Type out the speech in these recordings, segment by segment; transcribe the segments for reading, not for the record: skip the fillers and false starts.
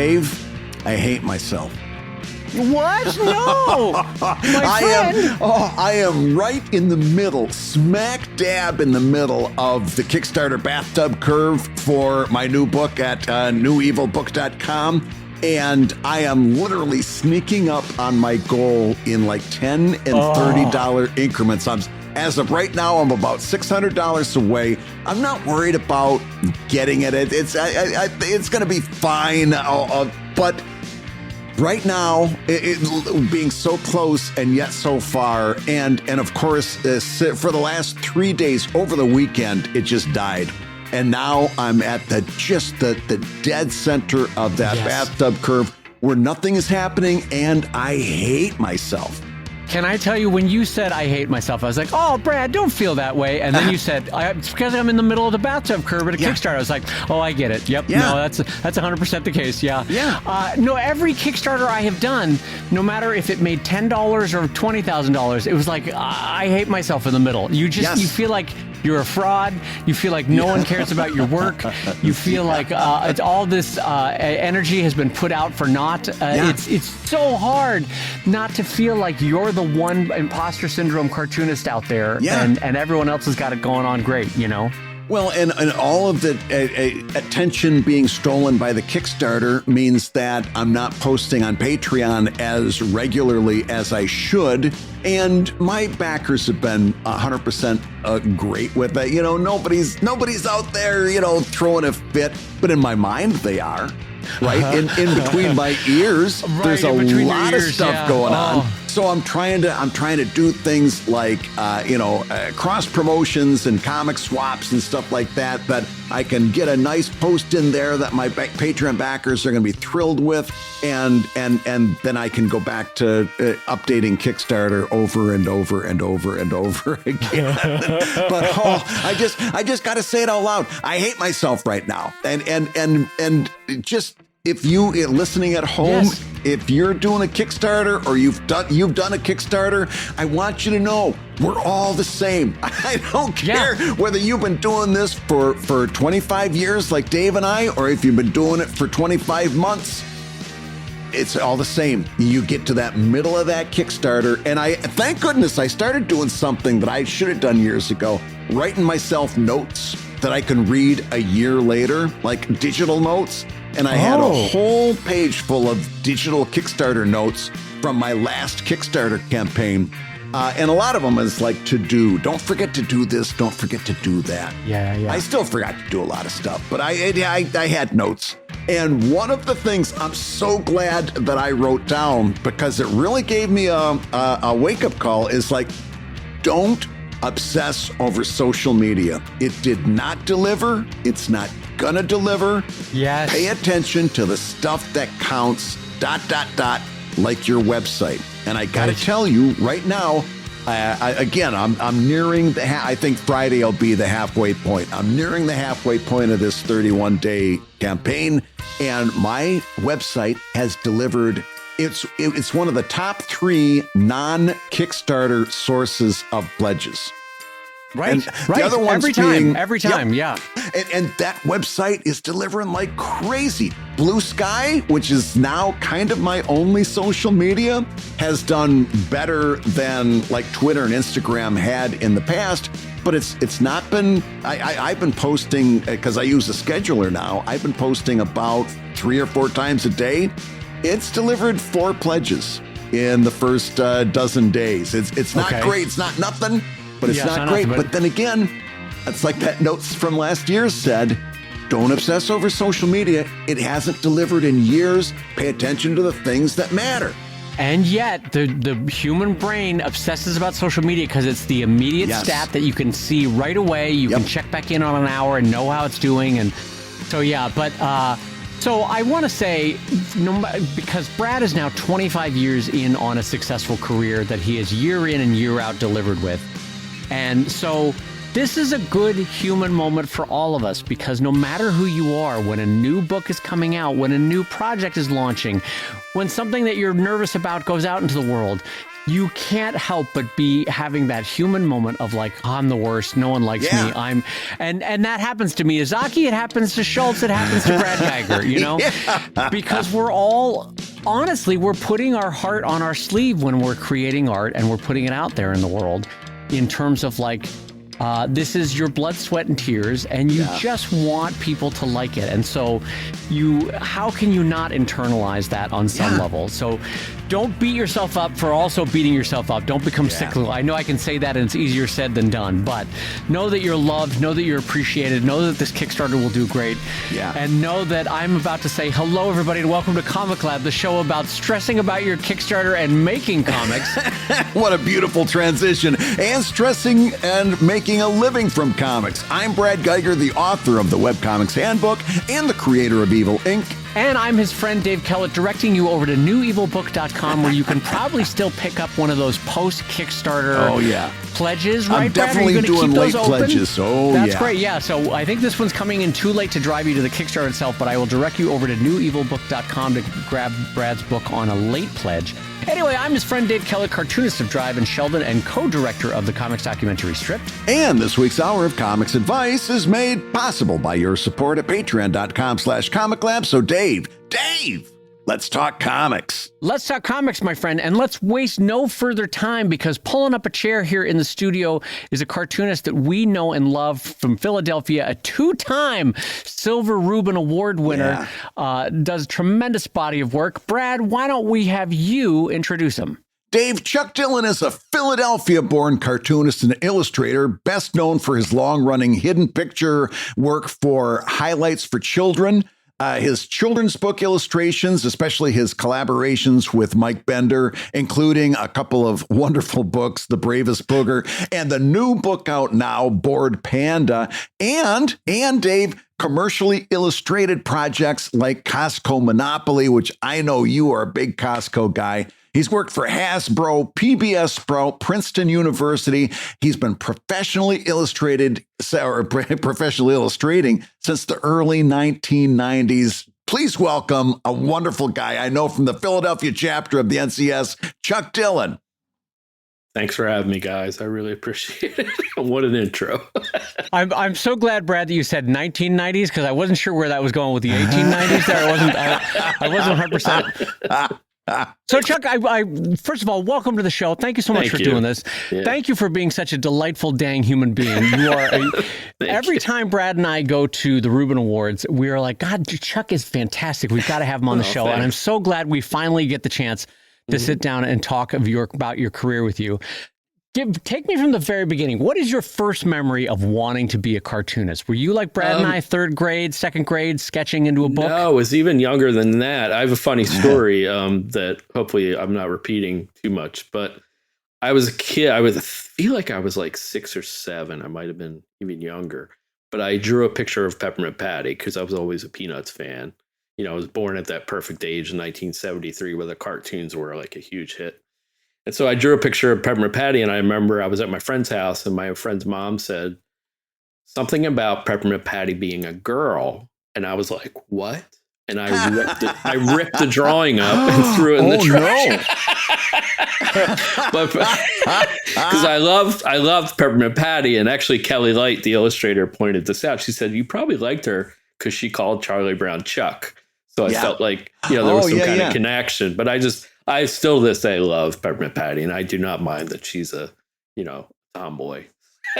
Dave, I hate myself. What? No, my friend. I am right in the middle, smack dab in the middle of the Kickstarter bathtub curve for my new book at newevilbook.com. And I am literally sneaking up on my goal in like $10 and $30 increments. As of right now, I'm about $600 away. I'm not worried about getting it. It's going to be fine. But right now, it being so close and yet so far, and of course, for the last 3 days over the weekend, it just died. And now I'm at the dead center of that bathtub curve where nothing is happening, and I hate myself. Can I tell you, when you said I hate myself, I was like, oh, Brad, don't feel that way. And then you said, it's because I'm in the middle of the bathtub curve at a Kickstarter. I was like, oh, I get it. Yep. Yeah. No, that's 100% the case. Yeah. Yeah. No, every Kickstarter I have done, no matter if it made $10 or $20,000, it was like, I hate myself in the middle. You feel like you're a fraud. You feel like no one cares about your work. You feel like it's all this energy has been put out for naught. It's so hard not to feel like you're the one imposter syndrome cartoonist out there, and everyone else has got it going on great, you know? Well, and all of the attention being stolen by the Kickstarter means that I'm not posting on Patreon as regularly as I should. And my backers have been 100% great with it. You know, nobody's out there, throwing a fit, but in my mind they are. Right in between my ears, there's a lot of stuff going on. So I'm trying to do things like cross promotions and comic swaps and stuff like that I can get a nice post in there that my Patreon backers are going to be thrilled with, and then I can go back to updating Kickstarter over and over and over and over again. But I just got to say it out loud. I hate myself right now, and just. If you listening at home, if you're doing a Kickstarter or you've done a Kickstarter, I want you to know we're all the same. I don't care whether you've been doing this for 25 years like Dave and I, or if you've been doing it for 25 months. It's all the same. You get to that middle of that Kickstarter, and thank goodness I started doing something that I should have done years ago, writing myself notes that I can read a year later, like digital notes. And I had a whole page full of digital Kickstarter notes from my last Kickstarter campaign. And a lot of them is like to do. Don't forget to do this. Don't forget to do that. Yeah. I still forgot to do a lot of stuff, but I had notes. And one of the things I'm so glad that I wrote down, because it really gave me a wake-up call, is like, don't obsess over social media. It did not deliver. It's not gonna deliver. Yes. Pay attention to the stuff that counts, ... like your website. And I gotta tell you right now, I'm nearing I think Friday will be the halfway point. I'm nearing the halfway point of this 31-day campaign, and my website has delivered. It's one of the top 3 non-Kickstarter sources of pledges. Right. The other ones every time. Yeah. And that website is delivering like crazy. Blue Sky, which is now kind of my only social media, has done better than like Twitter and Instagram had in the past. But it's not been. I've been posting, because I use a scheduler now. I've been posting about 3 or 4 times a day. It's delivered 4 pledges in the first dozen days. It's not great. It's not nothing. But it's not great. But then again, it's like that notes from last year said, don't obsess over social media. It hasn't delivered in years. Pay attention to the things that matter. And yet, the human brain obsesses about social media because it's the immediate stat that you can see right away. You can check back in on an hour and know how it's doing. And so, so I want to say, because Brad is now 25 years in on a successful career that he is year in and year out delivered with. And so this is a good human moment for all of us, because no matter who you are, when a new book is coming out, when a new project is launching, when something that you're nervous about goes out into the world, you can't help but be having that human moment of like, I'm the worst. No one likes me. And that happens to Miyazaki. It happens to Schultz. It happens to Brad Geiger, you know, because we're all, honestly, we're putting our heart on our sleeve when we're creating art and we're putting it out there in the world in terms of like, this is your blood, sweat, and tears, and you just want people to like it. And so how can you not internalize that on some level? So don't beat yourself up for also beating yourself up. Don't become cyclical. I know I can say that and it's easier said than done, but know that you're loved, know that you're appreciated, know that this Kickstarter will do great. And know that I'm about to say hello, everybody, and welcome to Comic Lab, the show about stressing about your Kickstarter and making comics. What a beautiful transition. And stressing and making a living from comics. I'm Brad Geiger, the author of the Webcomics Handbook and the creator of Evil Inc. And I'm his friend Dave Kellett, directing you over to newevilbook.com, where you can probably still pick up one of those post-Kickstarter pledges, right, I'm definitely Brad? doing late pledges. That's great, yeah. So I think this one's coming in too late to drive you to the Kickstarter itself, but I will direct you over to newevilbook.com to grab Brad's book on a late pledge. Anyway, I'm his friend Dave Kellett, cartoonist of Drive and Sheldon and co-director of the comics documentary Stripped. And this week's Hour of Comics Advice is made possible by your support at patreon.com/comiclab. So Dave, let's talk comics. Let's talk comics, my friend, and let's waste no further time because pulling up a chair here in the studio is a cartoonist that we know and love from Philadelphia, a two-time Silver Rubin Award winner, does a tremendous body of work. Brad, why don't we have you introduce him? Dave, Chuck Dillon is a Philadelphia-born cartoonist and illustrator, best known for his long-running hidden picture work for Highlights for Children. His children's book illustrations, especially his collaborations with Mike Bender, including a couple of wonderful books, The Bravest, Booger, and the new book out now, Bored Panda, and Dave, commercially illustrated projects like Costco Monopoly, which I know you are a big Costco guy. He's worked for Hasbro, PBS Sprout, Princeton University. He's been professionally illustrating since the early 1990s. Please welcome a wonderful guy I know from the Philadelphia chapter of the NCS, Chuck Dillon. Thanks for having me, guys. I really appreciate it. What an intro. I'm so glad, Brad, that you said 1990s because I wasn't sure where that was going with the 1890s there. I wasn't 100%. So, Chuck, I first of all, welcome to the show. Thank you so much for doing this. Yeah. Thank you for being such a delightful, dang human being. You are. Every time Brad and I go to the Rubin Awards, we are like, God, Chuck is fantastic. We've got to have him on the show. Thanks. And I'm so glad we finally get the chance to sit down and talk about your career with you. Take me from the very beginning. What is your first memory of wanting to be a cartoonist? Were you like Brad and I, third grade, second grade, sketching into a book? No, it was even younger than that. I have a funny story that hopefully I'm not repeating too much. But I was a kid. I feel like I was like 6 or 7. I might have been even younger. But I drew a picture of Peppermint Patty because I was always a Peanuts fan. You know, I was born at that perfect age in 1973 where the cartoons were like a huge hit. And so I drew a picture of Peppermint Patty, and I remember I was at my friend's house, and my friend's mom said something about Peppermint Patty being a girl, and I was like, "What?" And I ripped the drawing up and threw it in the trash. But because I loved Peppermint Patty, and actually Kelly Light, the illustrator, pointed this out. She said you probably liked her because she called Charlie Brown Chuck. So I felt like there was some kind of connection, but I still to this day love Peppermint Patty, and I do not mind that she's a, tomboy.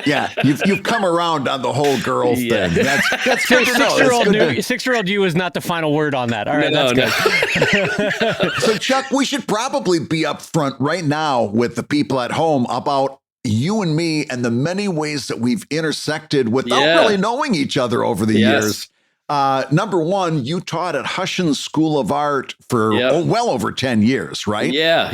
Yeah, you've come around on the whole girl thing. That's good to know. 6-year-old you is not the final word on that. All right, that's good. So, Chuck, we should probably be upfront right now with the people at home about you and me and the many ways that we've intersected without really knowing each other over the years. Number one, you taught at Hushin's School of Art for well over 10 years, right? Yeah.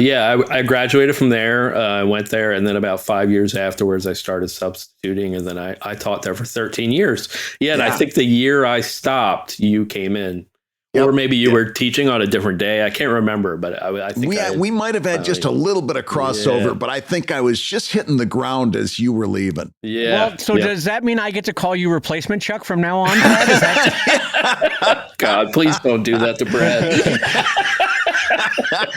I graduated from there. I went there, and then about 5 years afterwards, I started substituting, and then I taught there for 13 years. And I think the year I stopped, you came in. Or maybe you were teaching on a different day. I can't remember, but I think we might have had just a little bit of crossover, but I think I was just hitting the ground as you were leaving. Yeah. Well, so does that mean I get to call you Replacement Chuck from now on, Brad? God, please don't do that to Brad.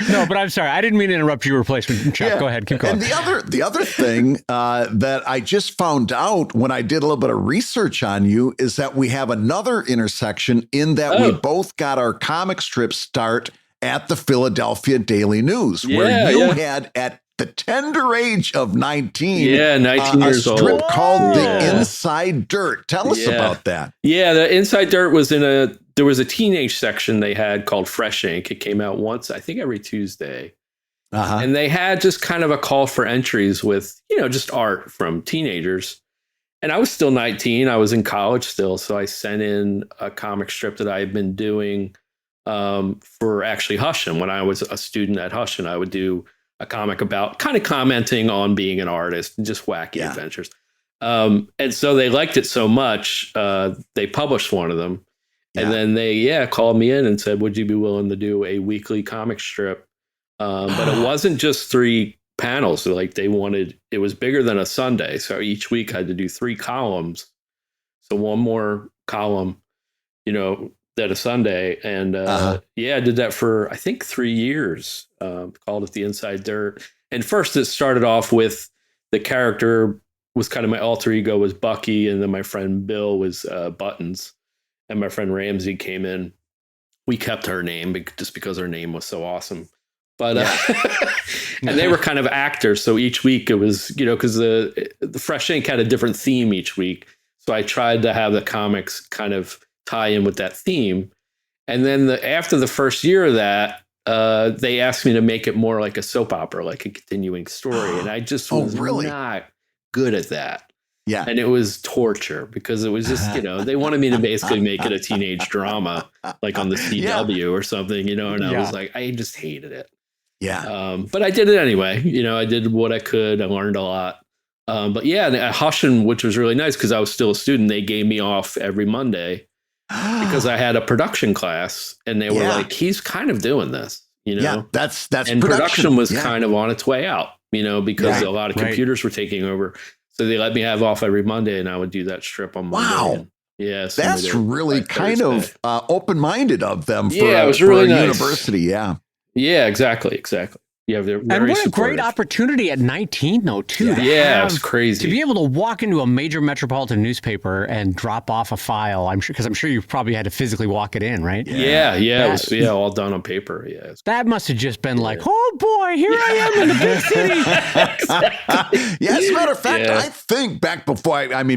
No, but I'm sorry. I didn't mean to interrupt your replacement, Chuck. Go ahead. Keep going. And the other thing that I just found out when I did a little bit of research on you is that we have another intersection in that we both got our comic strip start at the Philadelphia Daily News, where you had at the tender age of 19, 19 years old, a strip called The Inside Dirt. Tell us about that. Yeah, the Inside Dirt was there was a teenage section they had called Fresh Ink. It came out once, I think every Tuesday. And they had just kind of a call for entries with, just art from teenagers. And I was still 19. I was in college still. So I sent in a comic strip that I had been doing for actually Hushin. When I was a student at Hushin, I would do a comic about kind of commenting on being an artist and just wacky adventures. And so they liked it so much, they published one of them. And then they, called me in and said, would you be willing to do a weekly comic strip? But it wasn't just 3 panels. So like it was bigger than a Sunday. So each week I had to do 3 columns. So one more column, than a Sunday. And I did that for, I think 3 years, called it The Inside Dirt. And first it started off with the character was kind of my alter ego was Bucky. And then my friend Bill was Buttons. And my friend Ramsey came in. We kept her name just because her name was so awesome. But and they were kind of actors. So each week it was, because the Fresh Ink had a different theme each week. So I tried to have the comics kind of tie in with that theme. And then after the first year of that, they asked me to make it more like a soap opera, like a continuing story. And I just was not good at that. Yeah. And it was torture because it was just, they wanted me to basically make it a teenage drama, like on the CW or something, and I was like, I just hated it. Yeah. But I did it anyway. I did what I could. I learned a lot. But at Hushin, which was really nice because I was still a student, they gave me off every Monday because I had a production class and they were like, he's kind of doing this, Yeah, that's and production was kind of on its way out, because a lot of computers were taking over. So they let me have off every Monday and I would do that strip on Monday. Wow. And, that's really kind of open-minded of them for, it was really nice. University. Yeah. Yeah, exactly. Yeah, they're very and what supportive. a great opportunity at 19, though, too. Yeah, it's crazy. To be able to walk into a major metropolitan newspaper and drop off a file, I'm sure you probably had to physically walk it in, right? Yeah, it was all done on paper. Yeah, that must have just been like, oh boy, here I am in the big city. Exactly. As a matter of fact, I think back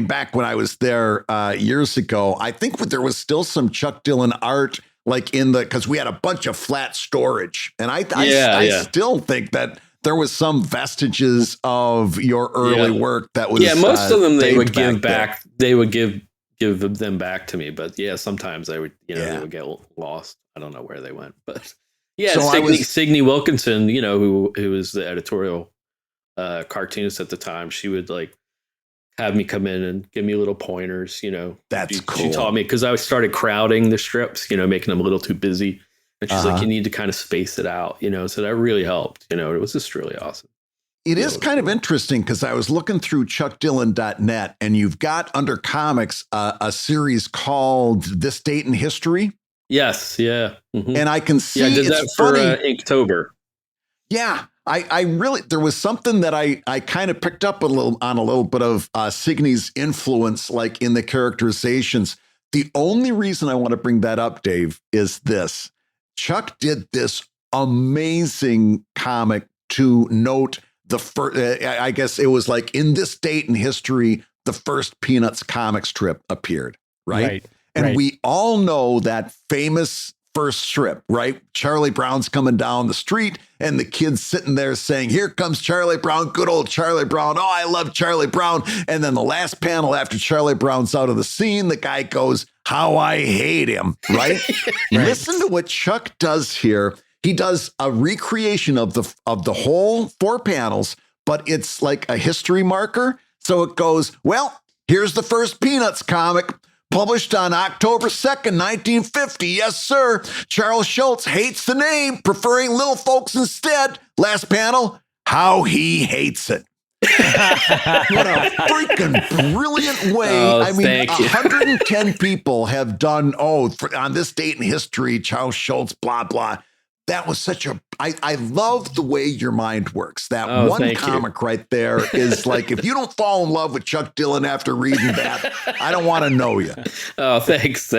back when I was there years ago, I think there was still some Chuck Dillon art. Like because we had a bunch of flat storage. And I still think that there was some vestiges of your early work that was. Yeah, most of them they would give back. They would give them back to me. But sometimes they would, they would get lost. I don't know where they went. But so Signe Wilkinson, who was the editorial cartoonist at the time, she would have me come in and give me little pointers, That's cool. She taught me because I started crowding the strips, making them a little too busy. And she's like, you need to kind of space it out, so that really helped. It was just really awesome. It is kind of interesting because I was looking through chuckdillon.net and you've got under comics a series called This Date in History. Yes. Yeah. Mm-hmm. And I can see I did that for Inktober. Yeah. I really, there was something that I kind of picked up a little bit of Signe's influence, like in the characterizations. The only reason I want to bring that up, Dave, is this. Chuck did this amazing comic to note the first, I guess it was like in this date in history, the first Peanuts comic strip appeared, right? And we all know that famous first strip, right? Charlie Brown's coming down the street and the kid's sitting there saying, here comes Charlie Brown, good old Charlie Brown. Oh, I love Charlie Brown. And then the last panel after Charlie Brown's out of the scene, the guy goes, how I hate him, right? Listen to what Chuck does here. He does a recreation of the whole 4 panels, but it's like a history marker. So it goes, well, here's the first Peanuts comic. Published on October 2nd, 1950. Yes, sir. Charles Schulz hates the name, preferring little folks instead. Last panel, how he hates it. What a freaking brilliant way. Oh, I mean, 110 people have done, on this date in history, Charles Schulz, blah, blah. that was such a, I love the way your mind works. That one comic right there is like, if you don't fall in love with Chuck Dillon after reading that, I don't want to know you. Oh, thanks.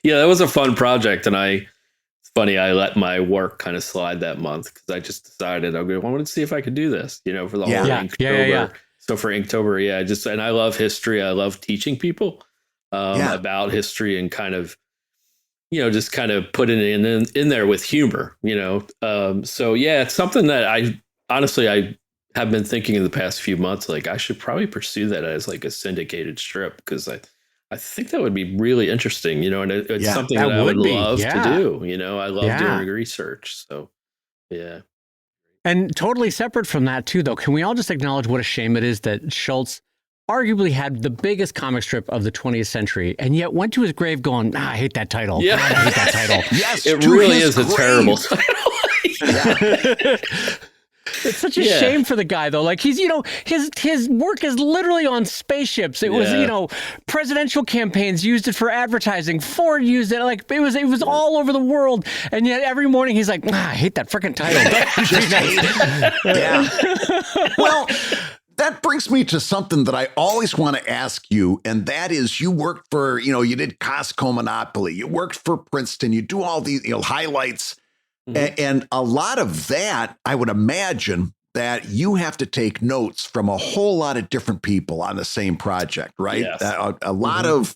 Yeah, that was a fun project. And it's funny, I let my work kind of slide that month because I just decided I wanted to see if I could do this, for the whole Inktober. Yeah. So for Inktober, and I love history. I love teaching people about history and kind of, just kind of put it in there with humor, So yeah, it's something that I have been thinking in the past few months, like I should probably pursue that as like a syndicated strip because I think that would be really interesting, and it's something that I would love to do. I love doing research. So yeah. And totally separate from that too, though, can we all just acknowledge what a shame it is that Schultz arguably had the biggest comic strip of the 20th century, and yet went to his grave going, I hate that title. Yeah. God, I hate that title. Yes, it really is a terrible title. It's such a shame for the guy, though. Like he's, his work is literally on spaceships. It was, presidential campaigns used it for advertising. Ford used it. Like it was all over the world. And yet every morning he's like, I hate that freaking title. Just hate it. Yeah. Well, that brings me to something that I always want to ask you, and that is you worked for, you did Costco Monopoly, you worked for Princeton, you do all these highlights, and a lot of that, I would imagine that you have to take notes from a whole lot of different people on the same project, right? Yes. A lot of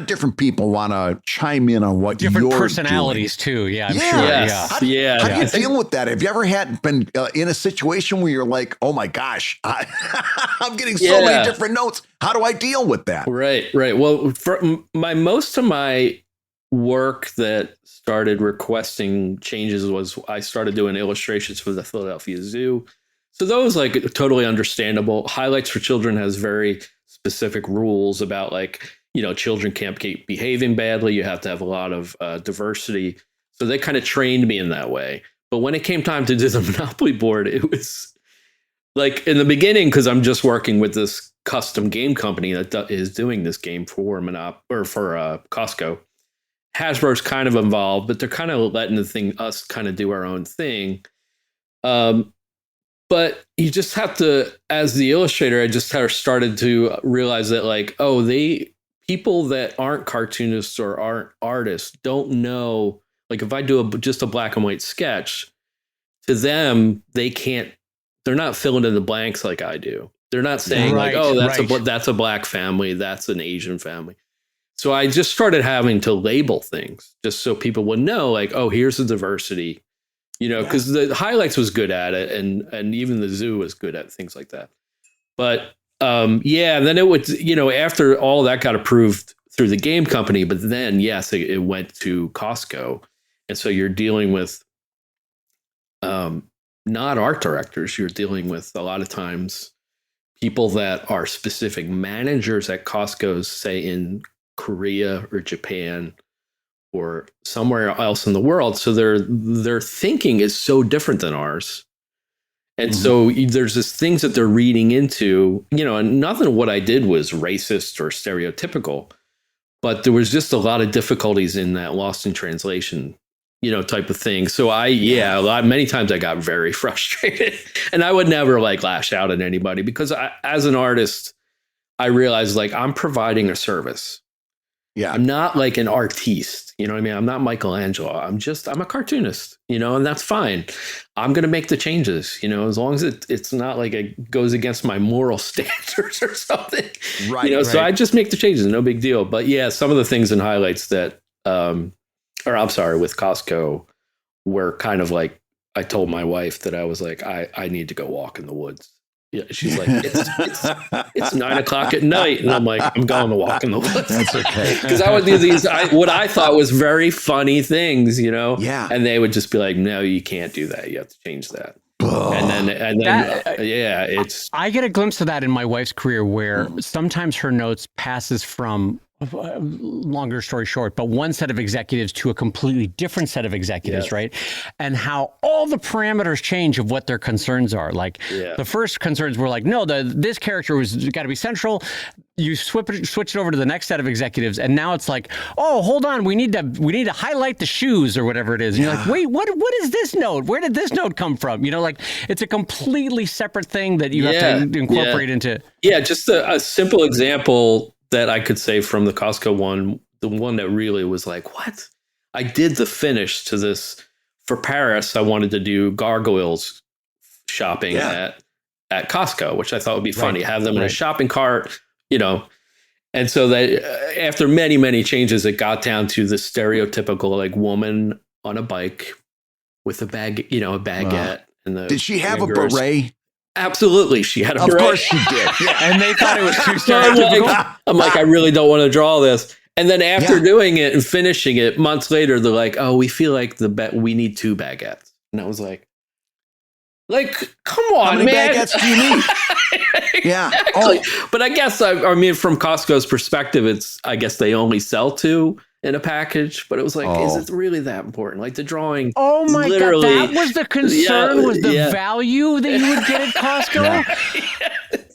different people want to chime in on what different you're personalities doing. too. Yeah, I'm sure. Yes. How do you deal with that? Have you ever been in a situation where you're like, oh my gosh, I'm getting so many different notes. How do I deal with that? Right. Well, most of my work that started requesting changes was I started doing illustrations for the Philadelphia Zoo. So those like totally understandable. Highlights for Children has very specific rules about like, children can't keep behaving badly. You have to have a lot of diversity. So they kind of trained me in that way. But when it came time to do the Monopoly board, it was like in the beginning, because I'm just working with this custom game company that is doing this game for Costco. Hasbro's kind of involved, but they're kind of letting us kind of do our own thing. But you just have to, as the illustrator, I just started to realize that like, people that aren't cartoonists or aren't artists don't know, like if I do just a black and white sketch, to them, they're not filling in the blanks like I do. They're not saying that's a black family, that's an Asian family. So I just started having to label things just so people would know like, here's the diversity, because the highlights was good at it. And even the zoo was good at things like that. But and then it would, after all that got approved through the game company, but then, yes, it went to Costco. And so you're dealing with not art directors. You're dealing with a lot of times people that are specific managers at Costco's, say in Korea or Japan or somewhere else in the world. So their thinking is so different than ours. And so there's this things that they're reading into, and nothing of what I did was racist or stereotypical, but there was just a lot of difficulties in that lost in translation, type of thing. So many times I got very frustrated and I would never like lash out at anybody because as an artist, I realized like I'm providing a service. Yeah. I'm not like an artiste, you know what I mean? I'm not Michelangelo. I'm a cartoonist, and that's fine. I'm going to make the changes, as long as it's not like it goes against my moral standards or something, right? So I just make the changes, no big deal. But yeah, some of the things in highlights that, with Costco were kind of like, I told my wife that I was like, I need to go walk in the woods. Yeah, she's like, it's 9 o'clock at night, and I'm like, I'm going to walk in the woods. That's okay, because I would do these what I thought was very funny things, Yeah, and they would just be like, no, you can't do that. You have to change that. And then it's. I get a glimpse of that in my wife's career, where sometimes her notes passes from. Longer story short, but one set of executives to a completely different set of executives, right? And how all the parameters change of what their concerns are. Like the first concerns were like, no, this character was got to be central. you switch it over to the next set of executives, and now it's like, oh, hold on, we need to highlight the shoes or whatever it is. And you're like, wait, what is this note? Where did this note come from? Like it's a completely separate thing that you have to incorporate into. Yeah, just a simple example that I could say from the Costco one, the one that really was like, what? I did the finish to this for Paris. I wanted to do gargoyles shopping at Costco, which I thought would be funny. Have them in a shopping cart, And so that after many, many changes, it got down to the stereotypical like woman on a bike with a bag, a baguette. And did she have a beret? Absolutely, she had a beret. Of course she did. Yeah. And they thought it was too stereotypical. I'm like, I really don't want to draw this. And then after doing it and finishing it, months later, they're like, oh, we feel like we need 2 baguettes. And I was like, come on, how many man. baguettes do you need? Yeah. Exactly. Oh. But I guess, I mean, from Costco's perspective, I guess they only sell 2 in a package, but it was like, is it really that important? Like the drawing. Oh my God. That was the concern, was the value that you would get at Costco.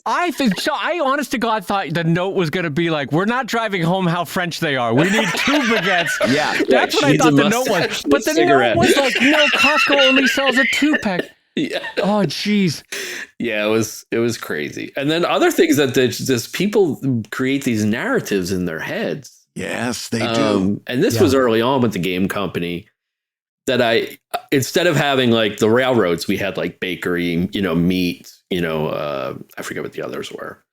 I think so. I honest to God thought the note was going to be like, we're not driving home how French they are. We need 2 baguettes. Yeah. That's what I thought the note was. But the note was like, no, Costco only sells a 2-pack. Yeah. Oh, geez. Yeah, it was crazy. And then other things that just people create these narratives in their heads. Yes, they do. And this was early on with the game company that instead of having like the railroads, we had like bakery, meat, I forget what the others were,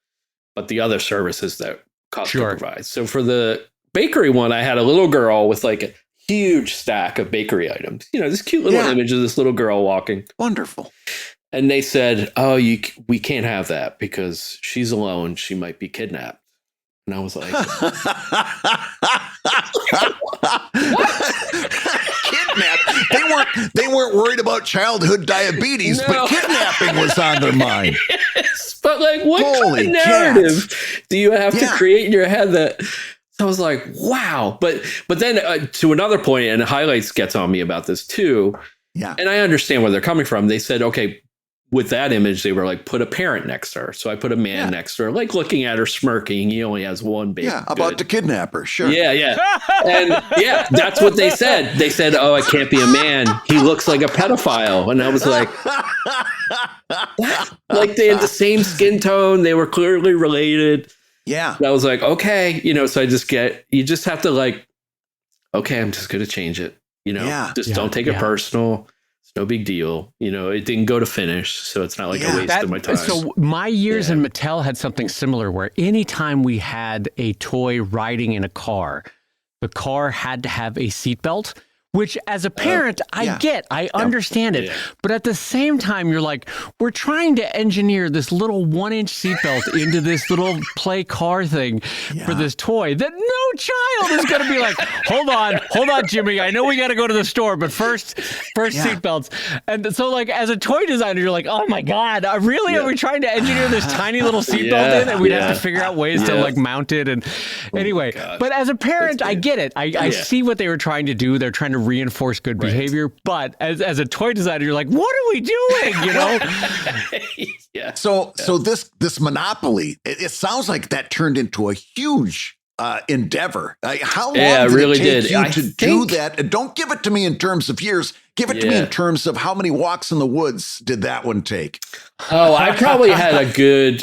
but the other services that Costco provides. So for the bakery one, I had a little girl with like a huge stack of bakery items, this cute little image of this little girl walking. Wonderful. And they said, oh, we can't have that because she's alone. She might be kidnapped. And I was like, kidnapped. They weren't worried about childhood diabetes, but kidnapping was on their mind. Yes, but like, what kind of narrative do you have to create in your head that? So I was like, wow. But then to another point, and Highlights gets on me about this too. Yeah. And I understand where they're coming from. They said, okay, with that image, they were like, put a parent next to her. So I put a man next to her, like looking at her smirking. He only has one baby. Yeah, about to kidnap her. Sure. Yeah. And that's what they said. They said, oh, it can't be a man. He looks like a pedophile. And I was like, like they had the same skin tone. They were clearly related. Yeah. And I was like, okay, so you just have to like, okay, I'm just going to change it. Don't take it personal. It's no big deal. It didn't go to finish. So it's not like a waste of my time. So my years in Mattel had something similar where anytime we had a toy riding in a car, the car had to have a seatbelt. Which, as a parent, I understand it. Yeah. But at the same time, you're like, we're trying to engineer this little 1-inch seatbelt into this little play car thing for this toy that no child is going to be like, hold on, Jimmy. I know we got to go to the store, but first seatbelts. And so, like, as a toy designer, you're like, oh my God, really? Are we trying to engineer this tiny little seatbelt in? And we'd have to figure out ways to like mount it. And anyway, but as a parent, I get it. I see what they were trying to do. They're trying to reinforce good behavior, but as a toy designer, you're like, what are we doing? So this Monopoly, it sounds like that turned into a huge endeavor. How long did really it take you to do that? Don't give it to me in terms of years. Give it to me in terms of how many walks in the woods did that one take? Oh, I probably had a good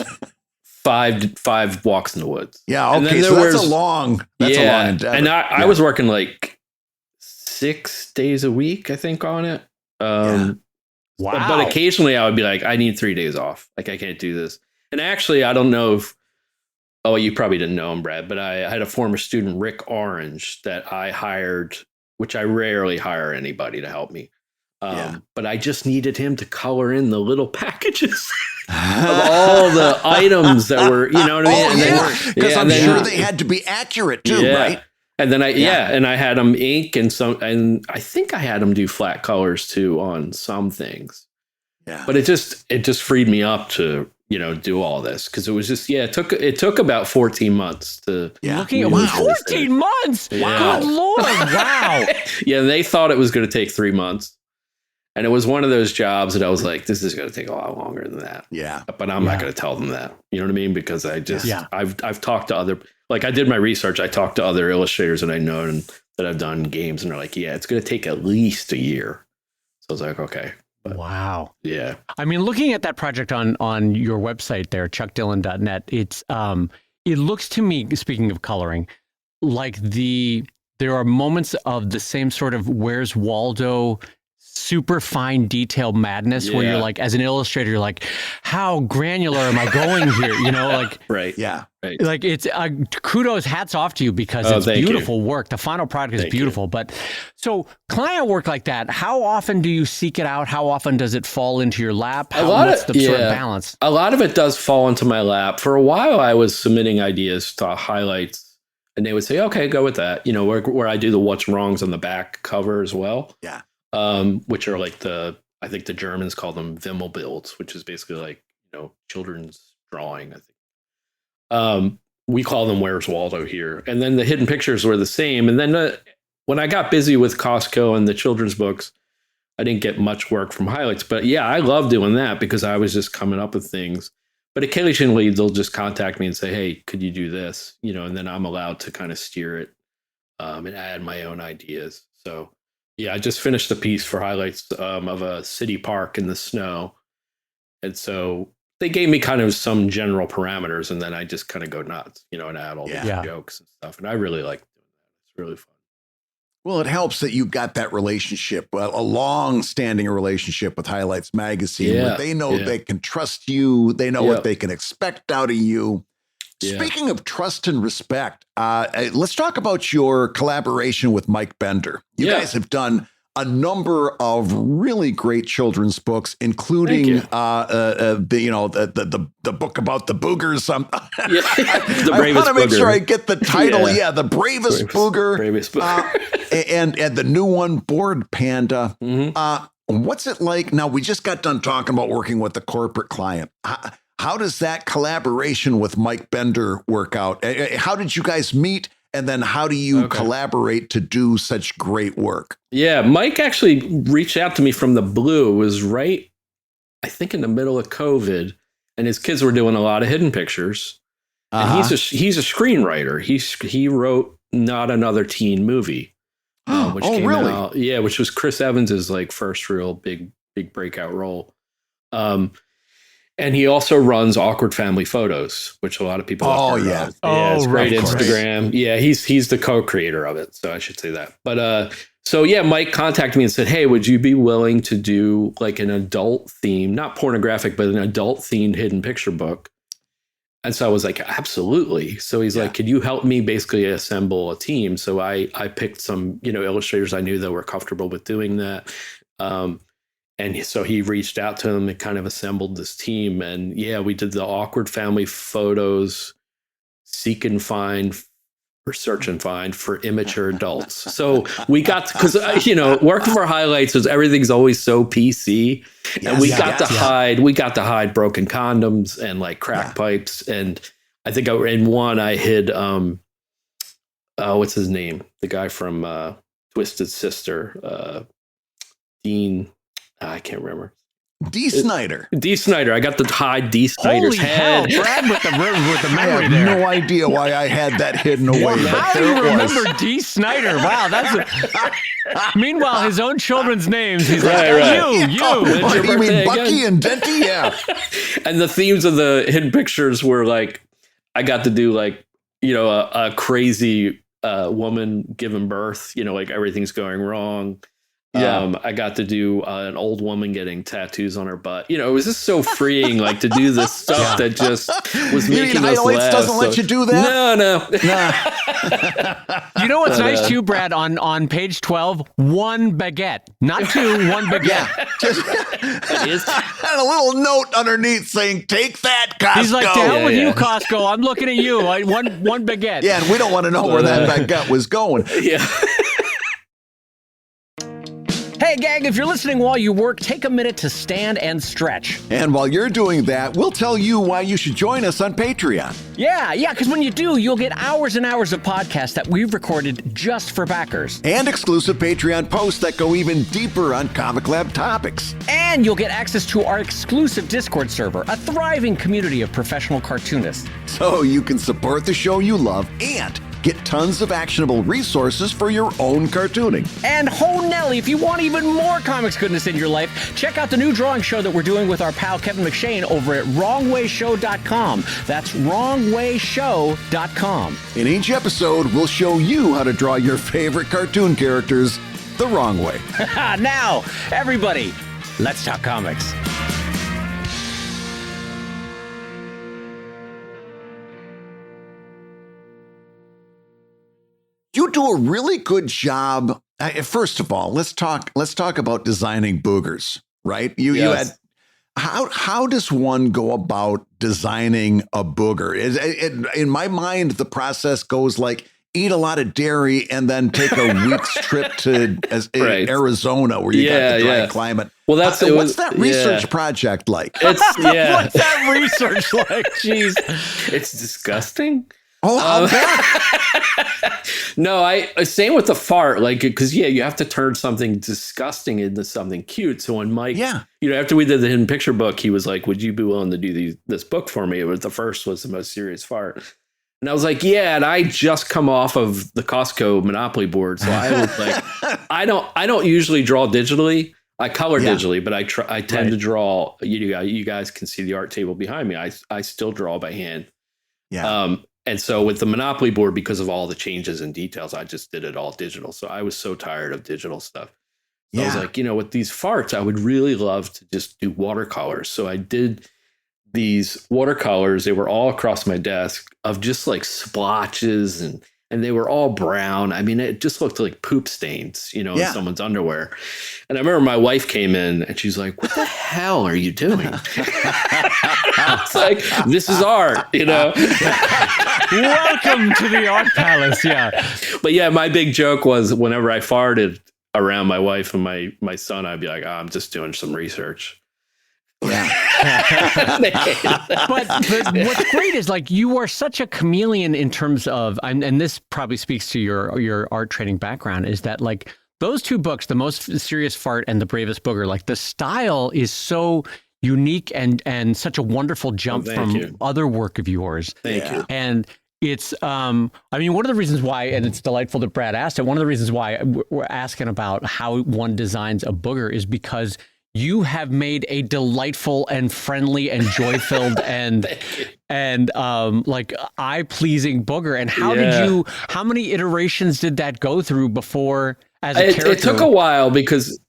five walks in the woods. Yeah. Okay. So that's a long endeavor. And I was working like 6 days a week, I think, on it. Wow. But occasionally I would be like, I need 3 days off. Like, I can't do this. And actually, I don't know if, you probably didn't know him, Brad, but I had a former student, Rick Orange, that I hired, which I rarely hire anybody to help me. But I just needed him to color in the little packages of all the items that were, you know what I mean? Because I'm sure they had to be accurate too, right? And then I had him ink and I think I had him do flat colors too on some things. Yeah. But it just freed me up to, do all this, because it was just, it took about 14 months to. Yeah. Looking at 14 months. Wow. Good Lord. Wow. Yeah. They thought it was going to take 3 months. And it was one of those jobs that I was like, this is going to take a lot longer than that. Yeah. But I'm not going to tell them that. You know what I mean? Because I've talked to other, like I did my research. I talked to other illustrators that I know and that I've done games, and they're like, yeah, it's going to take at least a year. So I was like, okay. But, wow. Yeah. I mean, looking at that project on your website there, chuckdillon.net, it looks to me, speaking of coloring, like there are moments of the same sort of Where's Waldo super fine detail madness where you're like, as an illustrator, you're like, how granular am I going here? You know, like, right. Yeah. Right. Like it's kudos, hats off to you because it's beautiful work. The final product is beautiful. But so client work like that, how often do you seek it out? How often does it fall into your lap? What's the sort of balance? A lot of it does fall into my lap. For a while, I was submitting ideas to highlights, and they would say, okay, go with that. You know, where I do the what's wrongs on the back cover as well. Yeah. Which are like I think the Germans call them Wimmelbilds, which is basically like, you know, children's drawing, I think. We call them Where's Waldo here. And then the hidden pictures were the same. And then when I got busy with Costco and the children's books, I didn't get much work from highlights. But yeah, I love doing that because I was just coming up with things. But occasionally they'll just contact me and say, hey, could you do this? You know, and then I'm allowed to kind of steer it and add my own ideas. So yeah, I just finished a piece for highlights of a city park in the snow. And so they gave me kind of some general parameters, and then I just kind of go nuts, you know, and add all these jokes and stuff. And I really like doing that. It's really fun. Well, it helps that you've got that relationship, a long-standing relationship with Highlights Magazine, where they know they can trust you. They know what they can expect out of you. Yeah. Speaking of trust and respect, let's talk about your collaboration with Mike Bender. You guys have done a number of really great children's books, including the book about the Boogers. The Bravest I want to make Booger. sure I get the title. The Bravest Booger, Bravest Booger. and the new one, Bored Panda. Mm-hmm. What's it like now? We just got done talking about working with the corporate client. How does that collaboration with Mike Bender work out? How did you guys meet? And then how do you collaborate to do such great work? Yeah, Mike actually reached out to me from the blue. It was right, I think, in the middle of COVID. And his kids were doing a lot of hidden pictures. And he's a screenwriter. He wrote Not Another Teen Movie. Which came out, which was Chris Evans's like first real big breakout role. And he also runs Awkward Family Photos, which a lot of people have heard of. Yeah, it's great Instagram. Yeah, he's the co-creator of it, so I should say that. But Mike contacted me and said, hey, would you be willing to do like an adult theme, not pornographic, but an adult themed hidden picture book? And so I was like, absolutely. So he's like, could you help me basically assemble a team? So I picked some, illustrators I knew that were comfortable with doing that. And so he reached out to him and kind of assembled this team. And we did the Awkward Family Photos, Seek and Find, or Search and Find for immature adults. So we got, because, working for Highlights was everything's always so PC. And we got to hide broken condoms and like crack pipes. And I think in one I hid, what's his name? The guy from Twisted Sister, Dean. I can't remember. D. Snyder. I got to hide D. Snyder's head. Hell, Brad with the memory I have no idea why I had that hidden away. How do you remember D. Snyder? Wow, meanwhile, his own children's names. He's like, you mean Bucky and Denty? Yeah. And the themes of the hidden pictures were like, I got to do like, a crazy woman giving birth. Like everything's going wrong. I got to do an old woman getting tattoos on her butt. It was just so freeing, like to do this stuff that just was making us laugh. Doesn't let you do that? No. You know what's nice too, Brad? On page 12, one baguette, not two, one baguette. And a little note underneath saying, "Take that, Costco." He's like, "To hell with you, Costco. I'm looking at you. One baguette." Yeah, and we don't want to know where that baguette was going. Yeah. Hey, gang, if you're listening while you work, take a minute to stand and stretch. And while you're doing that, we'll tell you why you should join us on Patreon. Yeah, because when you do, you'll get hours and hours of podcasts that we've recorded just for backers. And exclusive Patreon posts that go even deeper on Comic Lab topics. And you'll get access to our exclusive Discord server, a thriving community of professional cartoonists. So you can support the show you love and get tons of actionable resources for your own cartooning. And ho Nelly, if you want even more comics goodness in your life, check out the new drawing show that we're doing with our pal Kevin McShane over at wrongwayshow.com. That's wrongwayshow.com. In each episode, we'll show you how to draw your favorite cartoon characters the wrong way. Now, everybody, let's talk comics. You do a really good job. First of all, let's talk about designing boogers, right? You had how does one go about designing a booger? In my mind, the process goes like eat a lot of dairy and then take a week's trip to Arizona where you got the dry climate. Well, what's that research project like? What's that research like? Jeez, it's disgusting. Oh, I'll bet. No, same with the fart, like, because you have to turn something disgusting into something cute. So when Mike, after we did the hidden picture book, he was like, "Would you be willing to do this book for me?" It was the first was the most serious fart, and I was like, "Yeah." And I just come off of the Costco Monopoly board, so I was like, I don't usually draw digitally. I color digitally, but I tend to draw. You guys can see the art table behind me. I still draw by hand. Yeah. And so with the Monopoly board, because of all the changes and details, I just did it all digital. So I was so tired of digital stuff. So I was like, with these farts, I would really love to just do watercolors. So I did these watercolors. They were all across my desk of just like splotches and they were all brown. I mean, it just looked like poop stains, in someone's underwear. And I remember my wife came in and she's like, "What the hell are you doing?" I was like, "This is art, Welcome to the art palace. Yeah. But my big joke was whenever I farted around my wife and my son, I'd be like, "I'm just doing some research." Yeah. but what's great is like you are such a chameleon in terms of, and this probably speaks to your art training background, is that like those two books, The Most Serious Fart and The Bravest Booger, like the style is so unique and such a wonderful jump from other work of yours. Thank you. And it's, one of the reasons why, and it's delightful that Brad asked it, one of the reasons why we're asking about how one designs a booger is because you have made a delightful and friendly and joy-filled and like eye-pleasing booger. And how many iterations did that go through before as a character? It took a while because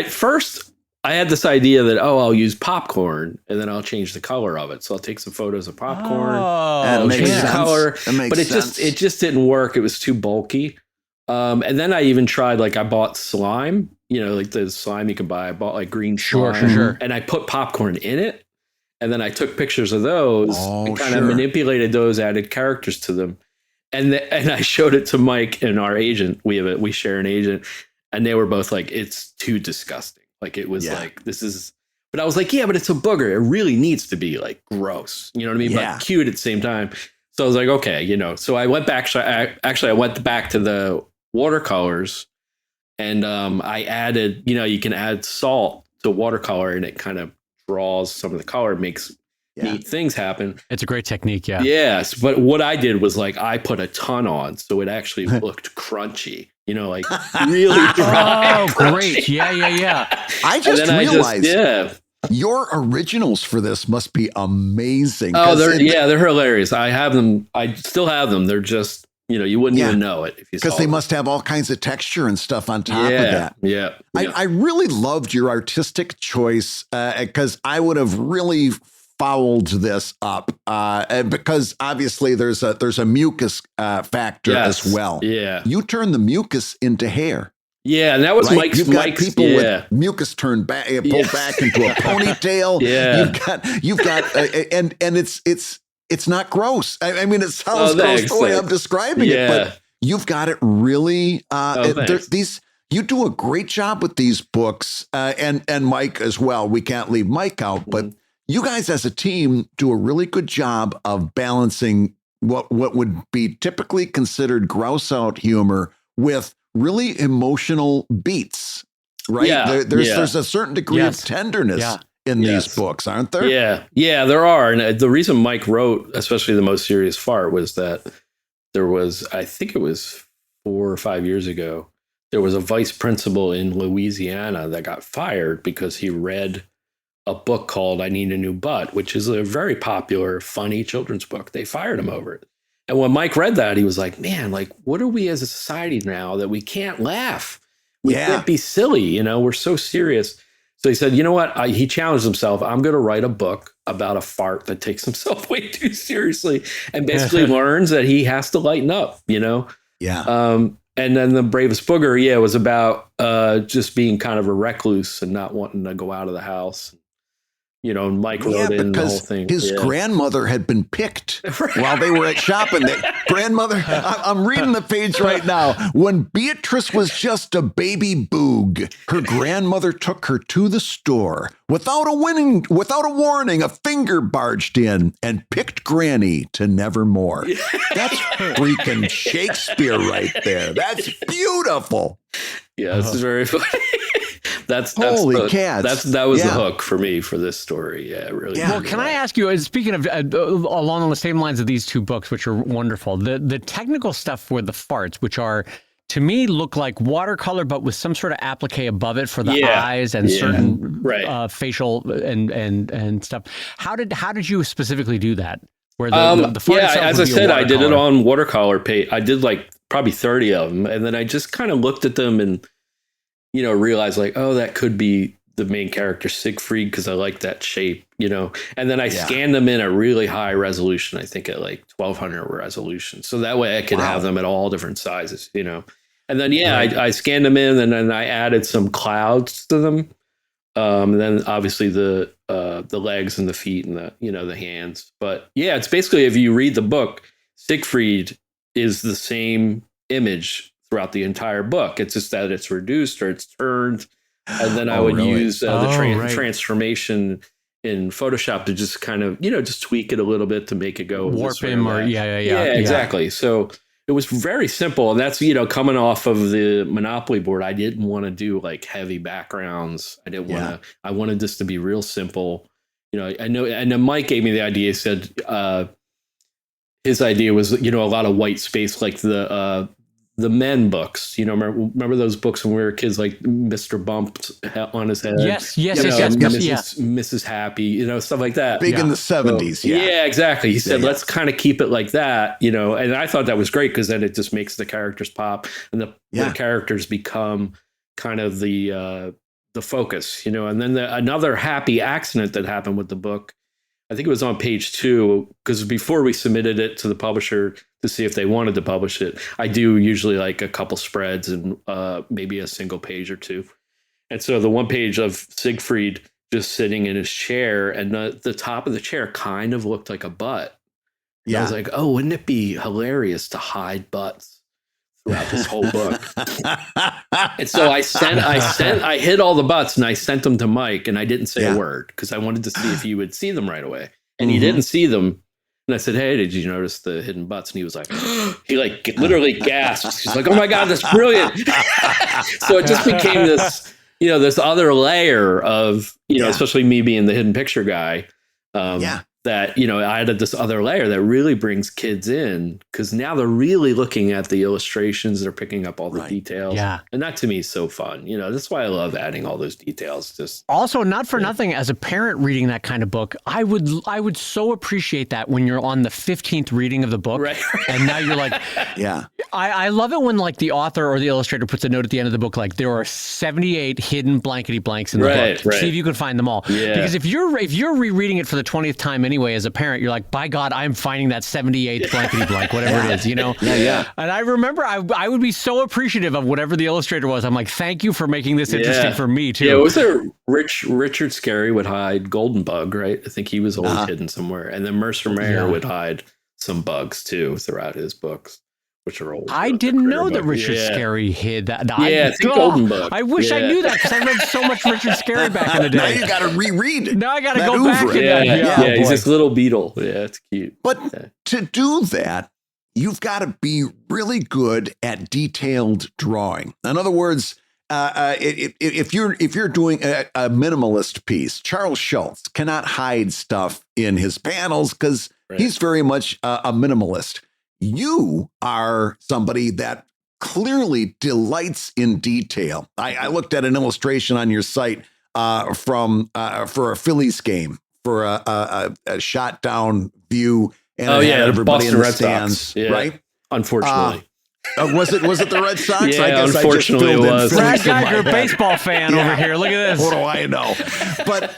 first I had this idea that, I'll use popcorn and then I'll change the color of it. So I'll take some photos of popcorn, I'll change the color, but it just didn't work. It was too bulky. And then I even tried, I bought slime, like the slime you can buy. I bought green slime. Sure. And I put popcorn in it. And then I took pictures of those and kind of manipulated those, added characters to them. And I showed it to Mike and our agent. We share an agent. And they were both like, "It's too disgusting." Like it was this is, but I was like, but it's a booger. It really needs to be gross. You know what I mean? Yeah. But cute at the same time. So I was like, okay, so I went back. I went back to the watercolors and I added, you can add salt to watercolor and it kind of draws some of the color, makes neat things happen. It's a great technique. Yeah. Yes. But what I did was I put a ton on. So it actually looked crunchy, really dry. Oh, great. Yeah. I just realized your originals for this must be amazing. Oh, they're hilarious. I have them. I still have them. They're just, you wouldn't even know it if you saw them. Because they must have all kinds of texture and stuff on top of that. Yeah. I really loved your artistic choice because I would have really fouled this up because obviously there's a mucus factor as well. Yeah. You turn the mucus into hair. Yeah, and that was Mike's. You've got people with mucus turned back, pulled back into a ponytail. You've got, and it's not gross. I mean, it sounds gross the way I'm describing it, but you've got it really. you do a great job with these books, and Mike as well. We can't leave Mike out, but you guys as a team do a really good job of balancing what would be typically considered grouse out humor with really emotional beats, right? Yeah, there's a certain degree of tenderness in these books, aren't there? Yeah, there are. And the reason Mike wrote, especially the most serious fart, was that there was, I think it was 4 or 5 years ago, there was a vice principal in Louisiana that got fired because he read a book called I Need a New Butt, which is a very popular, funny children's book. They fired him over it. And when Mike read that, he was like, man, like, what are we as a society now that we can't laugh? We can't be silly. You know, we're so serious. So he said, you know what? He challenged himself. I'm going to write a book about a fart that takes himself way too seriously and basically learns that he has to lighten up, you know? Yeah. And then the Bravest Booger, was about just being kind of a recluse and not wanting to go out of the house. You know, Mike wrote in the whole thing. His grandmother had been picked while they were at shopping. Grandmother, I'm reading the page right now. When Beatrice was just a baby boog, her grandmother took her to the store. Without a warning, a finger barged in and picked Granny to nevermore. That's freaking Shakespeare right there. That's beautiful. Yeah, this is very funny. That was the hook for me for this story. Yeah, really. Well, can I ask you, speaking of along the same lines of these two books, which are wonderful, the technical stuff for the farts, which are, to me, look like watercolor, but with some sort of applique above it for the eyes and certain facial and stuff. How did you specifically do that? Where the fart as I said, I did it on watercolor paint. I did like probably 30 of them, and then I just kind of looked at them and realized like, oh, that could be the main character Siegfried because I like that shape, and then I scanned them in a really high resolution. I think at like 1200 resolution. So that way I could have them at all different sizes, and then, I scanned them in and then I added some clouds to them. And then obviously the legs and the feet and the hands. But yeah, it's basically, if you read the book, Siegfried is the same image throughout the entire book. It's just that it's reduced or it's turned. And then I would use the transformation in Photoshop to just kind of, just tweak it a little bit to make it go warp him or exactly. So it was very simple. And that's, coming off of the Monopoly board, I didn't want to do like heavy backgrounds. I didn't want to, I wanted this to be real simple. I know, and then Mike gave me the idea. He said, his idea was, a lot of white space, like the men books, remember those books when we were kids, like Mr. Bumped on his head. Yes. Mrs. Happy, stuff like that. Big in the 70s. Yeah, exactly. He said, let's kind of keep it like that, and I thought that was great because then it just makes the characters pop and the characters become kind of the focus, and then another happy accident that happened with the book. I think it was on page 2, because before we submitted it to the publisher to see if they wanted to publish it, I do usually like a couple spreads and maybe a single page or two. And so the one page of Siegfried just sitting in his chair, and the top of the chair kind of looked like a butt. And I was like, oh, wouldn't it be hilarious to hide butts throughout this whole book? And so I hid all the butts and I sent them to Mike, and I didn't say a word because I wanted to see if he would see them right away. And he didn't see them. And I said, hey, did you notice the hidden butts? And he was like, he like literally gasped. He's like, oh my God, that's brilliant. So it just became this, this other layer of, especially me being the hidden picture guy. That, I added this other layer that really brings kids in, because now they're really looking at the illustrations. They're picking up all the details. Yeah. And that to me is so fun. That's why I love adding all those details. Just also, not for nothing, as a parent reading that kind of book, I would so appreciate that when you're on the 15th reading of the book. Right. And now you're like, I love it when like the author or the illustrator puts a note at the end of the book, like there are 78 hidden blankety blanks in the book. Right. See if you can find them all. Yeah. Because if you're rereading it for the 20th time anyway, as a parent, you're like, by God, I'm finding that 78th blankety blank, whatever it is, Yeah. And I remember I would be so appreciative of whatever the illustrator was. I'm like, thank you for making this interesting for me too. Yeah, was there Richard Scarry would hide Golden Bug, right? I think he was always hidden somewhere. And then Mercer Mayer would hide some bugs too throughout his books. which are old. I didn't know that Richard Scarry hid that. Yeah, I think Golden Book. I wish I knew that because I read so much Richard Scarry back in the day. Now you got to reread it. Now I got to go back. Yeah, he's this little beetle. Yeah, it's cute. But to do that, you've got to be really good at detailed drawing. In other words, if you're doing a minimalist piece, Charles Schultz cannot hide stuff in his panels because he's very much a minimalist. You are somebody that clearly delights in detail. I looked at an illustration on your site for a Phillies game for a shot down view. And everybody Boston in the Red stands, Sox. right? Unfortunately. Was it the Red Sox? Yeah, I guess unfortunately I just it was. Brad Geiger, a baseball fan over here. Look at this. What do I know? But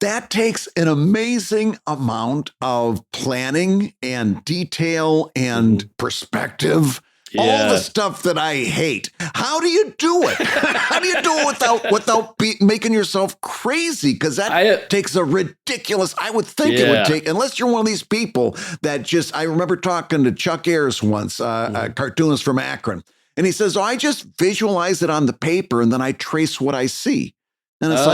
that takes an amazing amount of planning and detail and perspective. All the stuff that I hate. How do you do it? How do you do it without making yourself crazy? Because that takes a ridiculous. I would think it would take, unless you're one of these people that just. I remember talking to Chuck Ayers once, a cartoonist from Akron, and he says, I just visualize it on the paper and then I trace what I see. And it's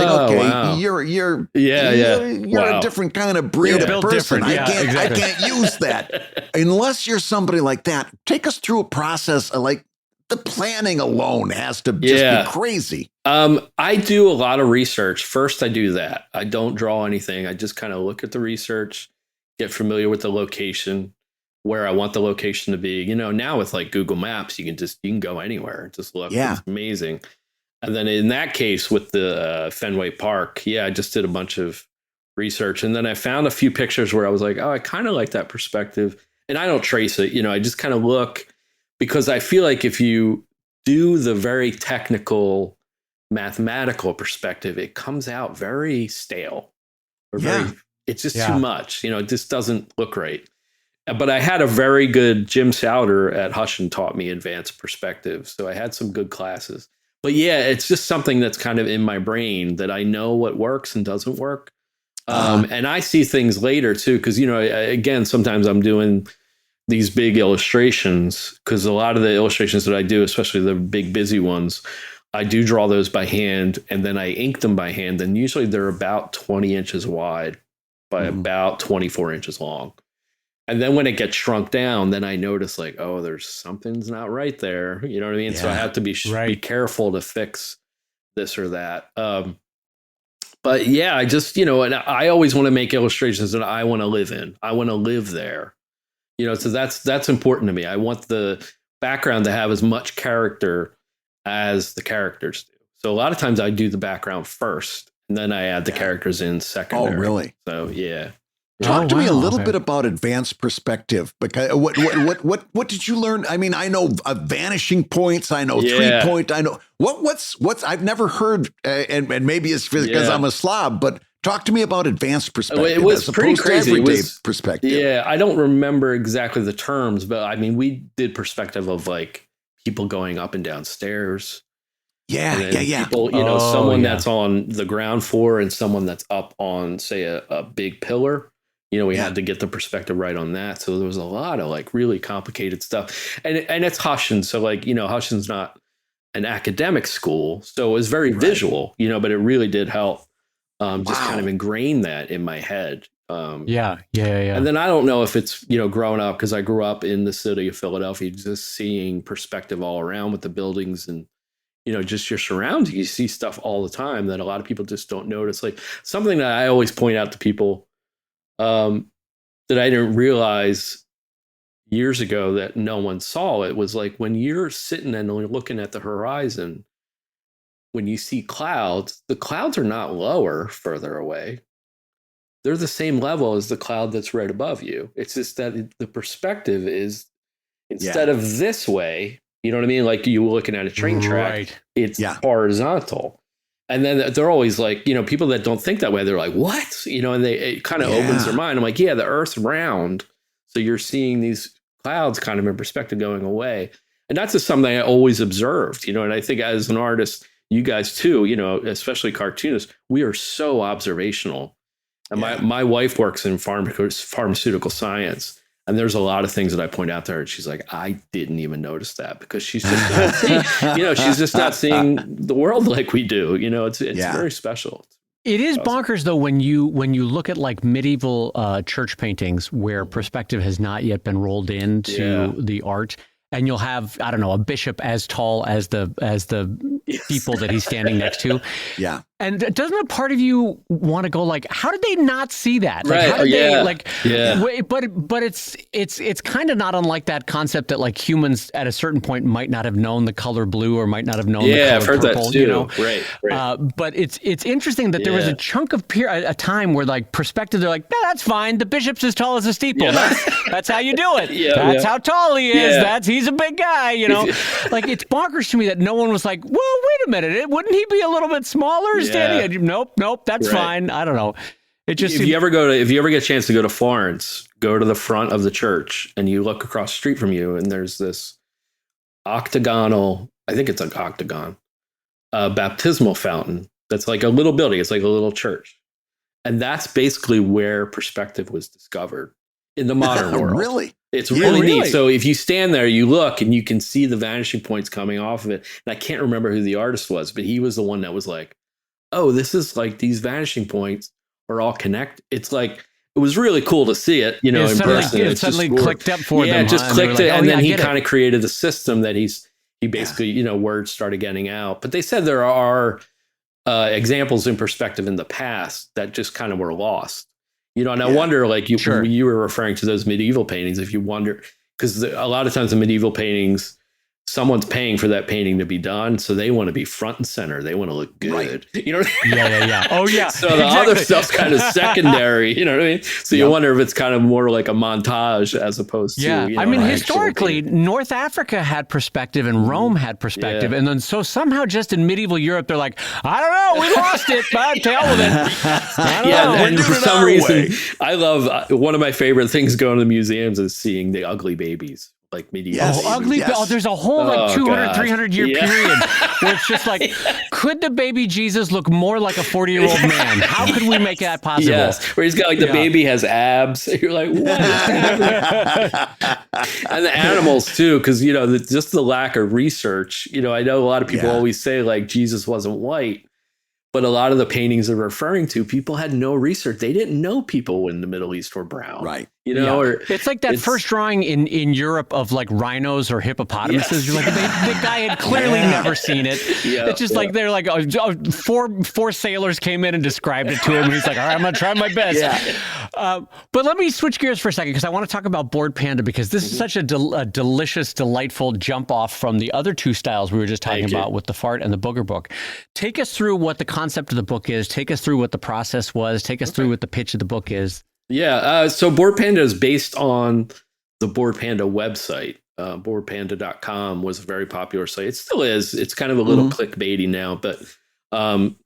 you're a different kind of breed of person. I can't use that unless you're somebody like that. Take us through a process like the planning alone has to just be crazy. I do a lot of research. First, I do that. I don't draw anything. I just kind of look at the research, get familiar with the location, where I want the location to be. You know, now with like Google Maps, you can go anywhere. Just look. Yeah. It's amazing. And then in that case with the Fenway Park, I just did a bunch of research. And then I found a few pictures where I was like, oh, I kind of like that perspective. And I don't trace it. You know, I just kind of look because I feel like if you do the very technical mathematical perspective, it comes out very stale or it's just too much. You know, it just doesn't look right. But I had a very good Jim Souter at Hushin taught me advanced perspective. So I had some good classes. But it's just something that's kind of in my brain that I know what works and doesn't work. And I see things later too, because, you know, again, sometimes I'm doing these big illustrations because a lot of the illustrations that I do, especially the big busy ones, I do draw those by hand and then I ink them by hand. And usually they're about 20 inches wide by about 24 inches long. And then when it gets shrunk down, then I notice like, oh, there's something's not right there. You know what I mean? Yeah. So I have to be careful to fix this or that. But I just, you know, and I always want to make illustrations that I want to live in. I want to live there. You know, so that's important to me. I want the background to have as much character as the characters do. So a lot of times I do the background first, and then I add the characters in secondary. Oh, really? So Talk to me a little bit about advanced perspective. Because what did you learn? I mean, I know vanishing points. I know 3-point. I know what's I've never heard, and maybe it's because I'm a slob. But talk to me about advanced perspective. It was pretty crazy. Everyday perspective. Yeah, I don't remember exactly the terms, but I mean, we did perspective of like people going up and down stairs. Yeah. People, you know, someone that's on the ground floor and someone that's up on, say, a big pillar. You know, we had to get the perspective right on that. So there was a lot of like really complicated stuff. And it's Hushin. So like, you know, Hushin's not an academic school. So it was very visual, you know, but it really did help just kind of ingrain that in my head. And then I don't know if it's, you know, growing up, because I grew up in the city of Philadelphia, just seeing perspective all around with the buildings and, you know, just your surroundings. You see stuff all the time that a lot of people just don't notice. Like something that I always point out to people that I didn't realize years ago that no one saw, it was like when you're sitting and looking at the horizon, when you see clouds, the clouds are not lower further away. They're the same level as the cloud that's right above you. It's just that the perspective is instead of this way, you know what I mean? Like you looking at a train track, it's horizontal. And then they're always like, you know, people that don't think that way, they're like, what? You know, and it kind of opens their mind. I'm like, the Earth's round. So you're seeing these clouds kind of in perspective going away. And that's just something I always observed, you know, and I think as an artist, you guys too, you know, especially cartoonists, we are so observational. And my wife works in pharmaceutical science. And there's a lot of things that I point out to her, and she's like, I didn't even notice that, because she's just not seeing, she's just not seeing the world like we do. It's very special. It is bonkers, though, when you look at like medieval church paintings where perspective has not yet been rolled into the art, and you'll have, I don't know, a bishop as tall as the people that he's standing next to. Yeah. And doesn't a part of you want to go like, how did they not see that? Like, Right. How did they like? Yeah. But it's kind of not unlike that concept that like humans at a certain point might not have known the color blue or might not have known the color I've heard purple. that too. Right. But it's interesting that there was a chunk of a time where like perspective, they're like, no, that's fine. The bishop's as tall as a steeple. Yeah. That's how you do it. That's how tall he is. Yeah. He's a big guy. Like it's bonkers to me that no one was like, well, wait a minute, wouldn't he be a little bit smaller standing? Nope, that's fine. I don't know. It just if you ever get a chance to go to Florence, go to the front of the church and you look across the street from you, and there's this octagonal, I think it's an octagon, baptismal fountain that's like a little building. It's like a little church. And that's basically where perspective was discovered in the modern world. Really? It's really neat. So if you stand there, you look and you can see the vanishing points coming off of it. And I can't remember who the artist was, but he was the one that was like, oh, this is like these vanishing points are all connected. It's like, it was really cool to see it, in person. It suddenly clicked up for them. Yeah, just clicked it. Like, and then he kind of created a system that he basically, words started getting out. But they said there are examples in perspective in the past that just kind of were lost. And I wonder, like you were referring to those medieval paintings, if you wonder, because a lot of times in medieval paintings, someone's paying for that painting to be done, so they want to be front and center. They want to look good. Right. You know what I mean? Yeah. Oh, yeah. So the other stuff's kind of secondary. You know what I mean? So you wonder if it's kind of more like a montage as opposed to. I mean, historically, North Africa had perspective and Rome had perspective, and then so somehow just in medieval Europe, they're like, I don't know, we lost it, but hell with it. I don't know. And for some reason, I love one of my favorite things going to the museums is seeing the ugly babies. Like medieval. There's a whole 200, 300 year period where it's just like, could the baby Jesus look more like a 40-year-old man? How could we make that possible? Yes, where he's got like the baby has abs. You're like, what? And the animals too, because just the lack of research. I know a lot of people always say like Jesus wasn't white. But a lot of the paintings they're referring to, people had no research. They didn't know people in the Middle East were brown. Right. Or it's like that first drawing in Europe of like rhinos or hippopotamuses. You're like, the guy had clearly never seen it. It's just like they're like four sailors came in and described it to him. And he's like, all right, I'm going to try my best. But let me switch gears for a second because I want to talk about Bored Panda because this is such a delicious, delightful jump off from the other two styles we were just talking about with the Fart and the Booger book. Take us through what the concept of the book is. Take us through what the process was. Take us through what the pitch of the book is. So Bored Panda is based on the Bored Panda website. Boredpanda.com was a very popular site. It still is. It's kind of a little clickbaity now, but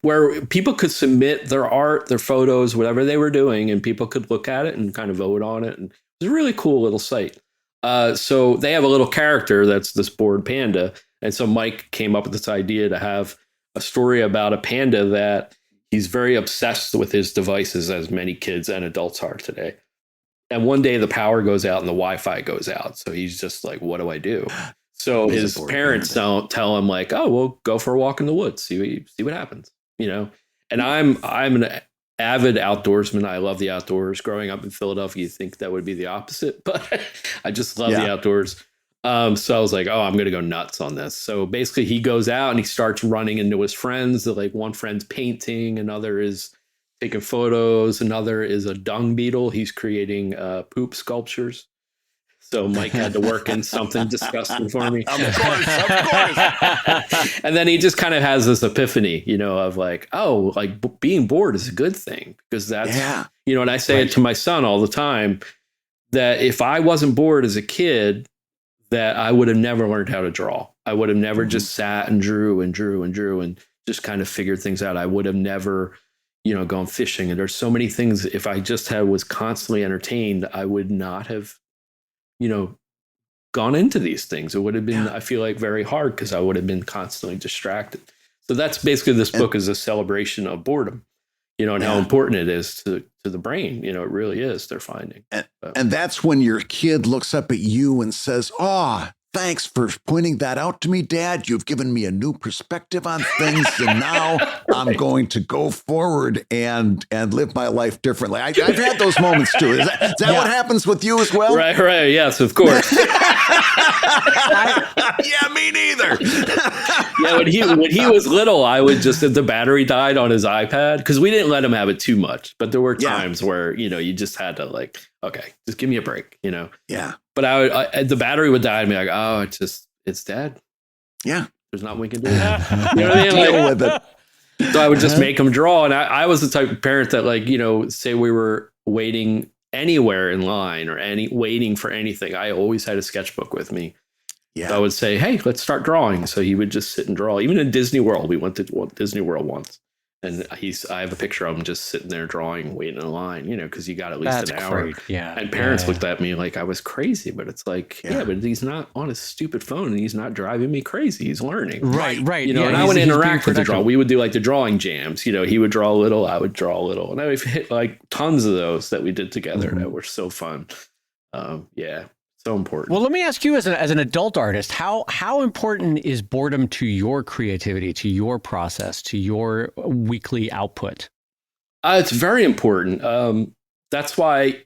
where people could submit their art, their photos, whatever they were doing, and people could look at it and kind of vote on it. And it was a really cool little site. So they have a little character that's this Bored Panda. And so Mike came up with this idea to have a story about a panda that he's very obsessed with his devices, as many kids and adults are today. And one day the power goes out and the Wi-Fi goes out. So he's just like, what do I do? So his parents don't tell him like, oh, well, go for a walk in the woods. See what happens, And I'm an avid outdoorsman. I love the outdoors. Growing up in Philadelphia, you think that would be the opposite, but I just love the outdoors. So I was like, oh, I'm going to go nuts on this. So basically he goes out and he starts running into his friends. Like one friend's painting, another is taking photos, another is a dung beetle. He's creating poop sculptures. So Mike had to work in something disgusting for me. Of course. And then he just kind of has this epiphany, of like, oh, like being bored is a good thing because that's, and I say it to my son all the time that if I wasn't bored as a kid, that I would have never learned how to draw. I would have never just sat and drew and just kind of figured things out. I would have never, gone fishing. And there's so many things. If I just was constantly entertained, I would not have, gone into these things. It would have been, I feel like, very hard because I would have been constantly distracted. So that's basically this book is a celebration of boredom, and how important it is to to the brain. You know, it really is. They're finding. And that's when your kid looks up at you and says, "Oh, thanks for pointing that out to me, Dad. You've given me a new perspective on things, and now I'm going to go forward and live my life differently." I've had those moments too. Is that what happens with you as well? Right. Yes, of course. Yeah, me neither. Yeah, when he was little, I would just, if the battery died on his iPad, because we didn't let him have it too much, but there were times where, you know, you just had to like, okay, just give me a break, you know? Yeah. But the battery would die and be like, oh, it's dead. Yeah. There's nothing we can do. You know what I mean? Deal with it. So I would just make him draw. And I was the type of parent that, like, you know, say we were waiting anywhere in line or waiting for anything, I always had a sketchbook with me. Yeah. So I would say, hey, let's start drawing. So he would just sit and draw. Even in Disney World, we went to Disney World once. And I have a picture of him just sitting there drawing, waiting in line, you know, because you got at least an hour. Great. Yeah. And parents looked at me like I was crazy, but it's like, but he's not on his stupid phone and he's not driving me crazy. He's learning. Right. You know, and I would interact with the drawing. We would do like the drawing jams. You know, he would draw a little, I would draw a little. And I've hit like tons of those that we did together that were so fun. So important. Well, let me ask you as an adult artist, how important is boredom to your creativity, to your process, to your weekly output? It's very important. That's why,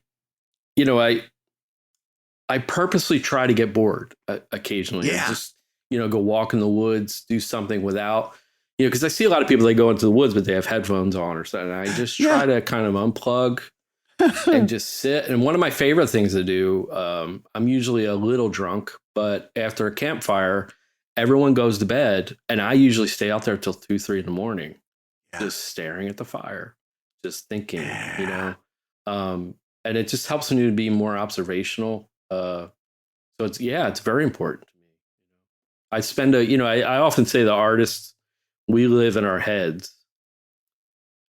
you know, I purposely try to get bored occasionally. Yeah. Just, you know, go walk in the woods, do something without, you know, because I see a lot of people, they go into the woods, but they have headphones on or something. And I just try to kind of unplug and just sit. And one of my favorite things to do, I'm usually a little drunk, but after a campfire, everyone goes to bed. And I usually stay out there till 2-3 in the morning, just staring at the fire, just thinking, you know, and it just helps me to be more observational. So it's very important to me. I spend I often say the artists, we live in our heads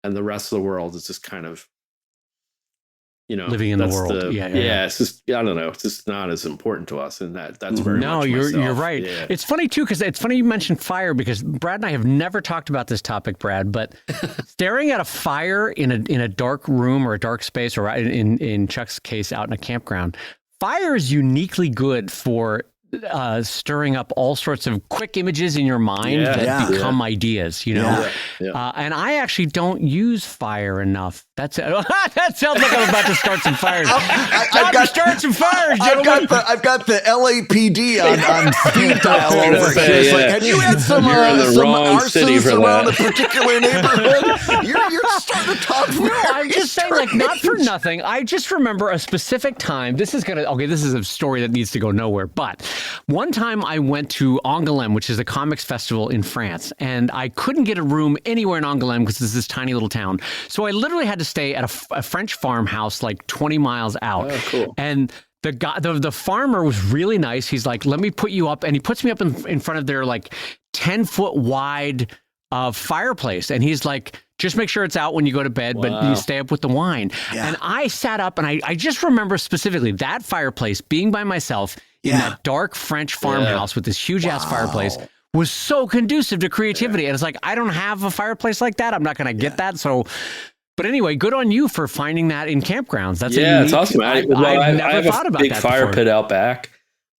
and the rest of the world is just kind of, you know, living in the world. It's just, I don't know. It's just not as important to us. And that's very much you're myself. right. Yeah. It's funny too, because it's funny you mentioned fire, because Brad and I have never talked about this topic, Brad, but staring at a fire in a dark room or a dark space, or in Chuck's case, out in a campground, fire is uniquely good for stirring up all sorts of quick images in your mind that become ideas, you know? And I actually don't use fire enough. That sounds like I'm about to start some fires. I've got the LAPD on speed dial over here. It's like, have you had some arsons around a particular neighborhood? You're starting to talk. No, I'm just saying, like, not for nothing. I just remember a specific time. This is a story that needs to go nowhere. But one time I went to Angoulême, which is a comics festival in France, and I couldn't get a room anywhere in Angoulême because it's this tiny little town. So I literally had to stay at a French farmhouse like 20 miles out. Oh, cool. And the guy, the farmer was really nice. He's like, let me put you up. And he puts me up in front of their like 10-foot wide fireplace. And he's like, just make sure it's out when you go to bed, but you stay up with the wine. Yeah. And I sat up and I just remember specifically that fireplace, being by myself in that dark French farmhouse with this huge ass fireplace, was so conducive to creativity. And it's like, I don't have a fireplace like that. I'm not going to get that. So, but anyway, good on you for finding that in campgrounds. That's it's awesome. I've never thought about that. I have a big fire pit out back.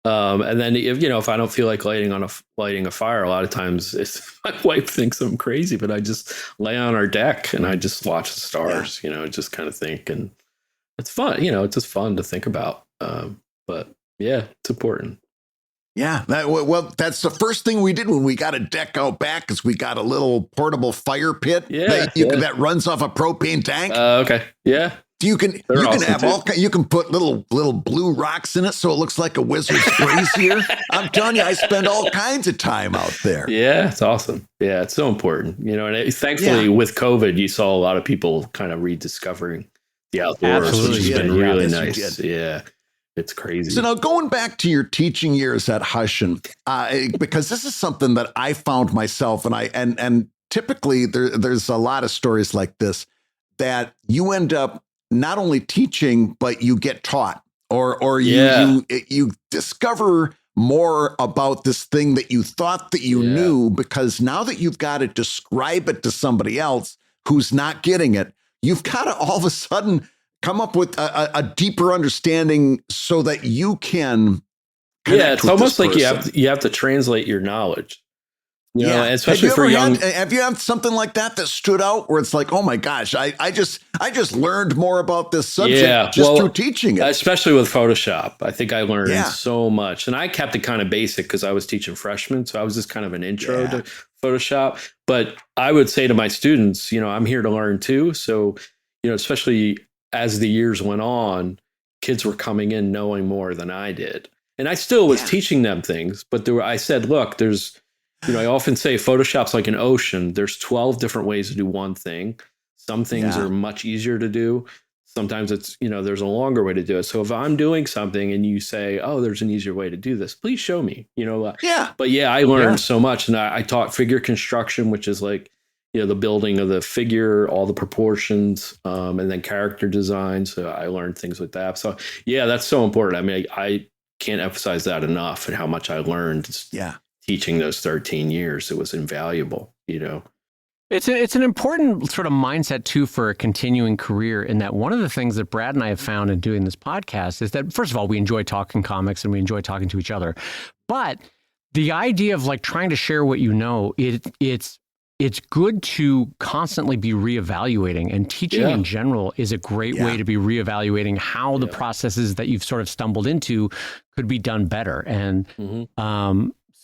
And then if I don't feel like lighting a fire, a lot of times my wife thinks I'm crazy, but I just lay on our deck and I just watch the stars, just kind of think, and it's fun. It's just fun to think about. But yeah, it's important. Yeah. That's the first thing we did when we got a deck out back, is we got a little portable fire pit that runs off a propane tank. Okay. Yeah. You can have you can put little blue rocks in it so it looks like a wizard's brazier. I'm telling you, I spend all kinds of time out there. Yeah, it's awesome. Yeah, it's so important. And thankfully with COVID, you saw a lot of people kind of rediscovering the outdoors, which has been really nice. Yeah. It's crazy. So now going back to your teaching years at Hushin, because this is something that I found myself, and typically there's a lot of stories like this that you end up not only teaching, but you get taught, or you discover more about this thing that you thought that you knew, because now that you've got to describe it to somebody else who's not getting it, you've got to all of a sudden come up with a deeper understanding so that you can. It's almost like you have to translate your knowledge. You know, especially for young. Have you had something like that stood out where it's like, oh my gosh, I just learned more about this subject through teaching it. Especially with Photoshop. I think I learned so much. And I kept it kind of basic because I was teaching freshmen. So I was just kind of an intro to Photoshop. But I would say to my students, you know, I'm here to learn too. So, you know, especially as the years went on, kids were coming in knowing more than I did. And I still was teaching them things. But I said, look, you know, I often say Photoshop's like an ocean. There's 12 different ways to do one thing. Some things are much easier to do. Sometimes it's, you know, there's a longer way to do it. So if I'm doing something and you say, oh, there's an easier way to do this, please show me, you know. But I learned so much. And I taught figure construction, which is like, you know, the building of the figure, all the proportions, and then character design. So I learned things with that. So that's so important. I mean, I can't emphasize that enough and how much I learned. Teaching those 13 years, it was invaluable, you know. It's an important sort of mindset too for a continuing career, in that one of the things that Brad and I have found in doing this podcast is that, first of all, we enjoy talking comics and we enjoy talking to each other. But the idea of like trying to share what you know, it's good to constantly be reevaluating, and teaching in general is a great way to be reevaluating how the processes that you've sort of stumbled into could be done better. And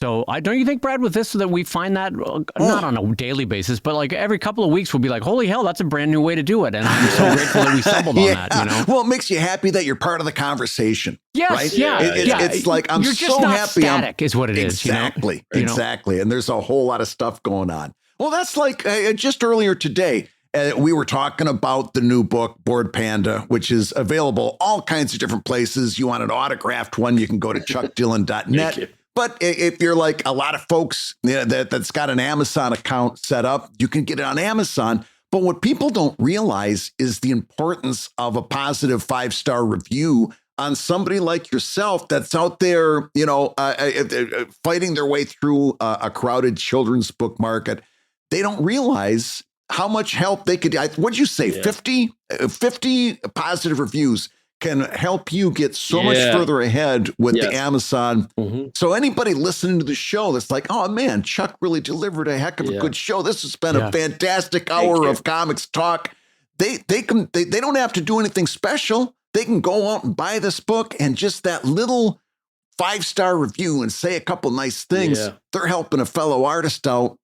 so don't you think, Brad, with this, so that we find that not on a daily basis, but like every couple of weeks we'll be like, holy hell, that's a brand new way to do it. And I'm so grateful that we stumbled on that, you know? Well, it makes you happy that you're part of the conversation. Yes, right? It's like, I'm you're so just not happy. Static is what it is. Exactly. You know? Exactly. And there's a whole lot of stuff going on. Well, that's like just earlier today, we were talking about the new book, Bored Panda, which is available all kinds of different places. You want an autographed one, you can go to chuckdillon.net. But if you're like a lot of folks that's got an Amazon account set up, you can get it on Amazon. But what people don't realize is the importance of a positive 5-star review on somebody like yourself that's out there, you know, fighting their way through a crowded children's book market. They don't realize how much help they could. What'd you say? 50 positive reviews can help you get so much further ahead with the Amazon. So anybody listening to the show that's like, oh man, Chuck really delivered a heck of a good show. This has been a fantastic hour of comics talk. They don't have to do anything special. They can go out and buy this book, and just that little 5-star review and say a couple nice things. They're helping a fellow artist out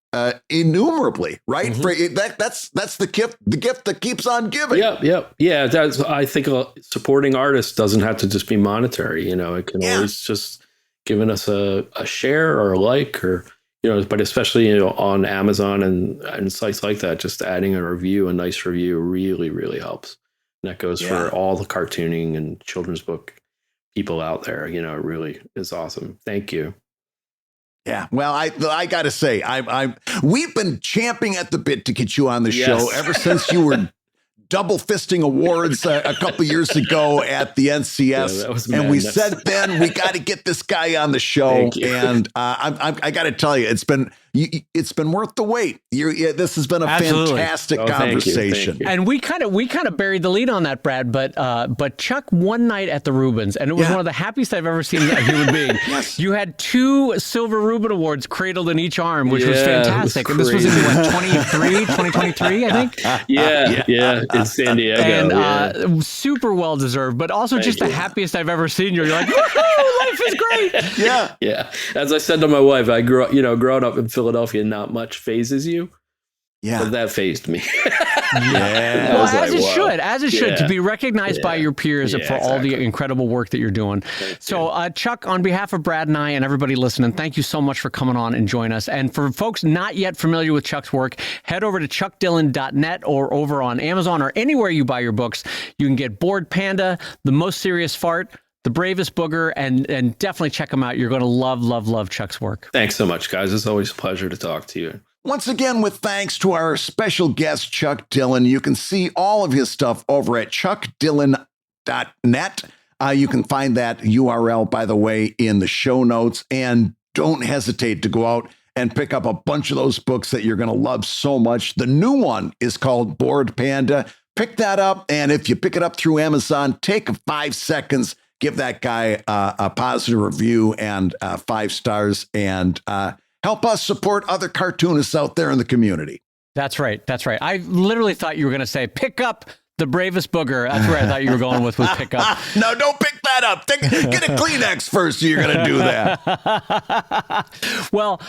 innumerably, right? For that's the gift that keeps on giving. I think supporting artists doesn't have to just be monetary, you know. It can always just giving us a share or a like, or, you know, but especially, you know, on Amazon and sites like that, just adding a nice review really, really helps. And that goes for all the cartooning and children's book people out there. You know, it really is awesome. Thank you. Yeah, well, I got to say, we've been champing at the bit to get you on the show ever since you were double fisting awards a couple years ago at the NCS, and we said then we got to get this guy on the show. And I got to tell you, it's been worth the wait. This has been a fantastic conversation. Thank you. And we kind of buried the lead on that, Brad. But Chuck, one night at the Rubens, and it was one of the happiest I've ever seen a human being. You had 2 Silver Reuben Awards cradled in each arm, which was fantastic. And this was in 2023, I think. Yeah. In San Diego, and super well deserved, but also just the happiest I've ever seen you. You're like, woohoo, life is great. Yeah. As I said to my wife, I growing up in Philadelphia, not much phases you. Yeah, but that phased me. Well, as it should, to be recognized by your peers for all the incredible work that you're doing. So, Chuck, on behalf of Brad and I and everybody listening, thank you so much for coming on and joining us. And for folks not yet familiar with Chuck's work, head over to chuckdillon.net or over on Amazon or anywhere you buy your books. You can get Bored Panda, The Most Serious Fart, The Bravest Booger, and definitely check them out. You're going to love Chuck's work. Thanks so much, guys. It's always a pleasure to talk to you. Once again, with thanks to our special guest, Chuck Dillon. You can see all of his stuff over at chuckdillon.net. You can find that URL, by the way, in the show notes. And don't hesitate to go out and pick up a bunch of those books that you're going to love so much. The new one is called Bored Panda. pick that up. And if you pick it up through Amazon, take 5 seconds, give that guy a positive review and 5 stars, and help us support other cartoonists out there in the community. That's right. I literally thought you were going to say, pick up the Bravest Booger. That's where I thought you were going with pick up. No, don't pick that up. Get a Kleenex first. You're going to do that. Well,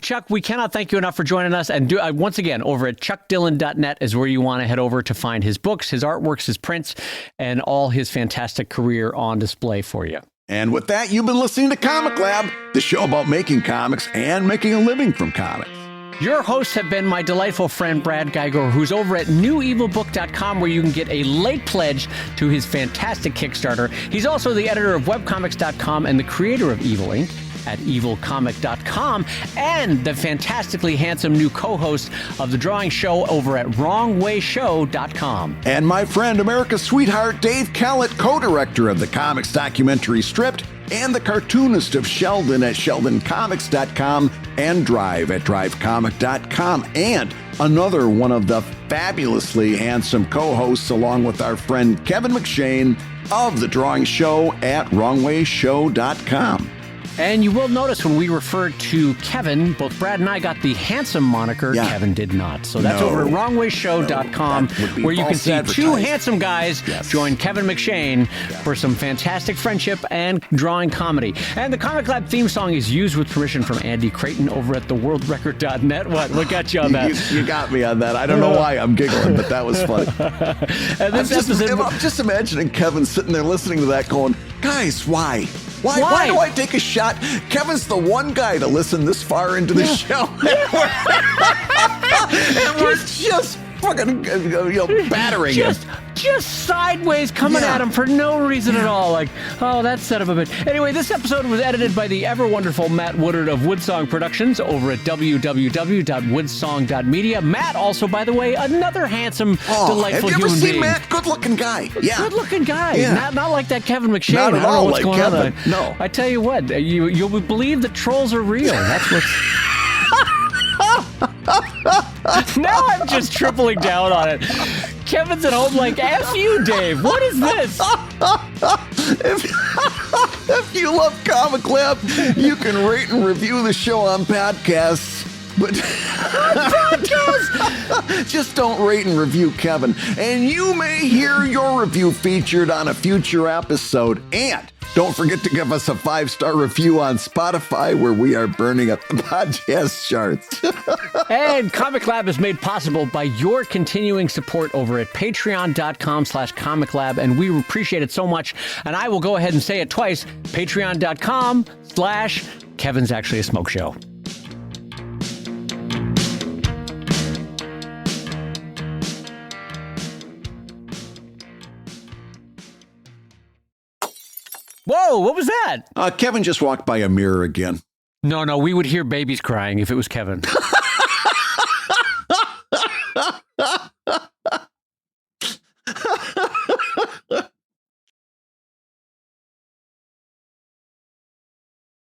Chuck, we cannot thank you enough for joining us. And once again, over at chuckdillon.net is where you want to head over to find his books, his artworks, his prints, and all his fantastic career on display for you. And with that, you've been listening to Comic Lab, the show about making comics and making a living from comics. Your hosts have been my delightful friend, Brad Geiger, who's over at newevilbook.com, where you can get a late pledge to his fantastic Kickstarter. He's also the editor of webcomics.com and the creator of Evil Inc. at evilcomic.com, and the fantastically handsome new co-host of the drawing show over at wrongwayshow.com. And my friend, America's sweetheart, Dave Callett, co-director of the comics documentary Stripped, and the cartoonist of Sheldon at sheldoncomics.com and Drive at drivecomic.com. And another one of the fabulously handsome co-hosts, along with our friend Kevin McShane of the drawing show at wrongwayshow.com. And you will notice when we referred to Kevin, both Brad and I got the handsome moniker. Yeah. Kevin did not. So that's over at wrongwayshow.com, where you can see two handsome guys join Kevin McShane for some fantastic friendship and drawing comedy. And the Comic Lab theme song is used with permission from Andy Creighton over at theworldrecord.net. What got you on that? You got me on that. I don't know why I'm giggling, but that was funny. And I'm just imagining Kevin sitting there listening to that going, guys, why? Why do I take a shot? Kevin's the one guy to listen this far into the show. And we're just fucking battering him. Just sideways coming at him for no reason at all. Like, oh, that son of a bitch. Anyway, this episode was edited by the ever-wonderful Matt Woodard of Woodsong Productions over at www.woodsong.media. Matt also, by the way, another handsome, delightful human being. Have you ever seen Matt? Good-looking guy. Yeah. Good-looking guy. Yeah. Not like that Kevin McShane. Not at all like Kevin. No. I tell you what, you'll believe the trolls are real. That's what's... Now I'm just tripling down on it. Kevin's at home like, F you, Dave. What is this? If you love Comic Lab, you can rate and review the show on podcasts. But just don't rate and review Kevin. And you may hear your review featured on a future episode. And don't forget to give us a 5-star review on Spotify, where we are burning up the podcast charts. And Comic Lab is made possible by your continuing support over at patreon.com/comiclab. And we appreciate it so much. And I will go ahead and say it twice. Patreon.com/Kevin's Actually a Smoke Show. Whoa, what was that? Kevin just walked by a mirror again. No, we would hear babies crying if it was Kevin.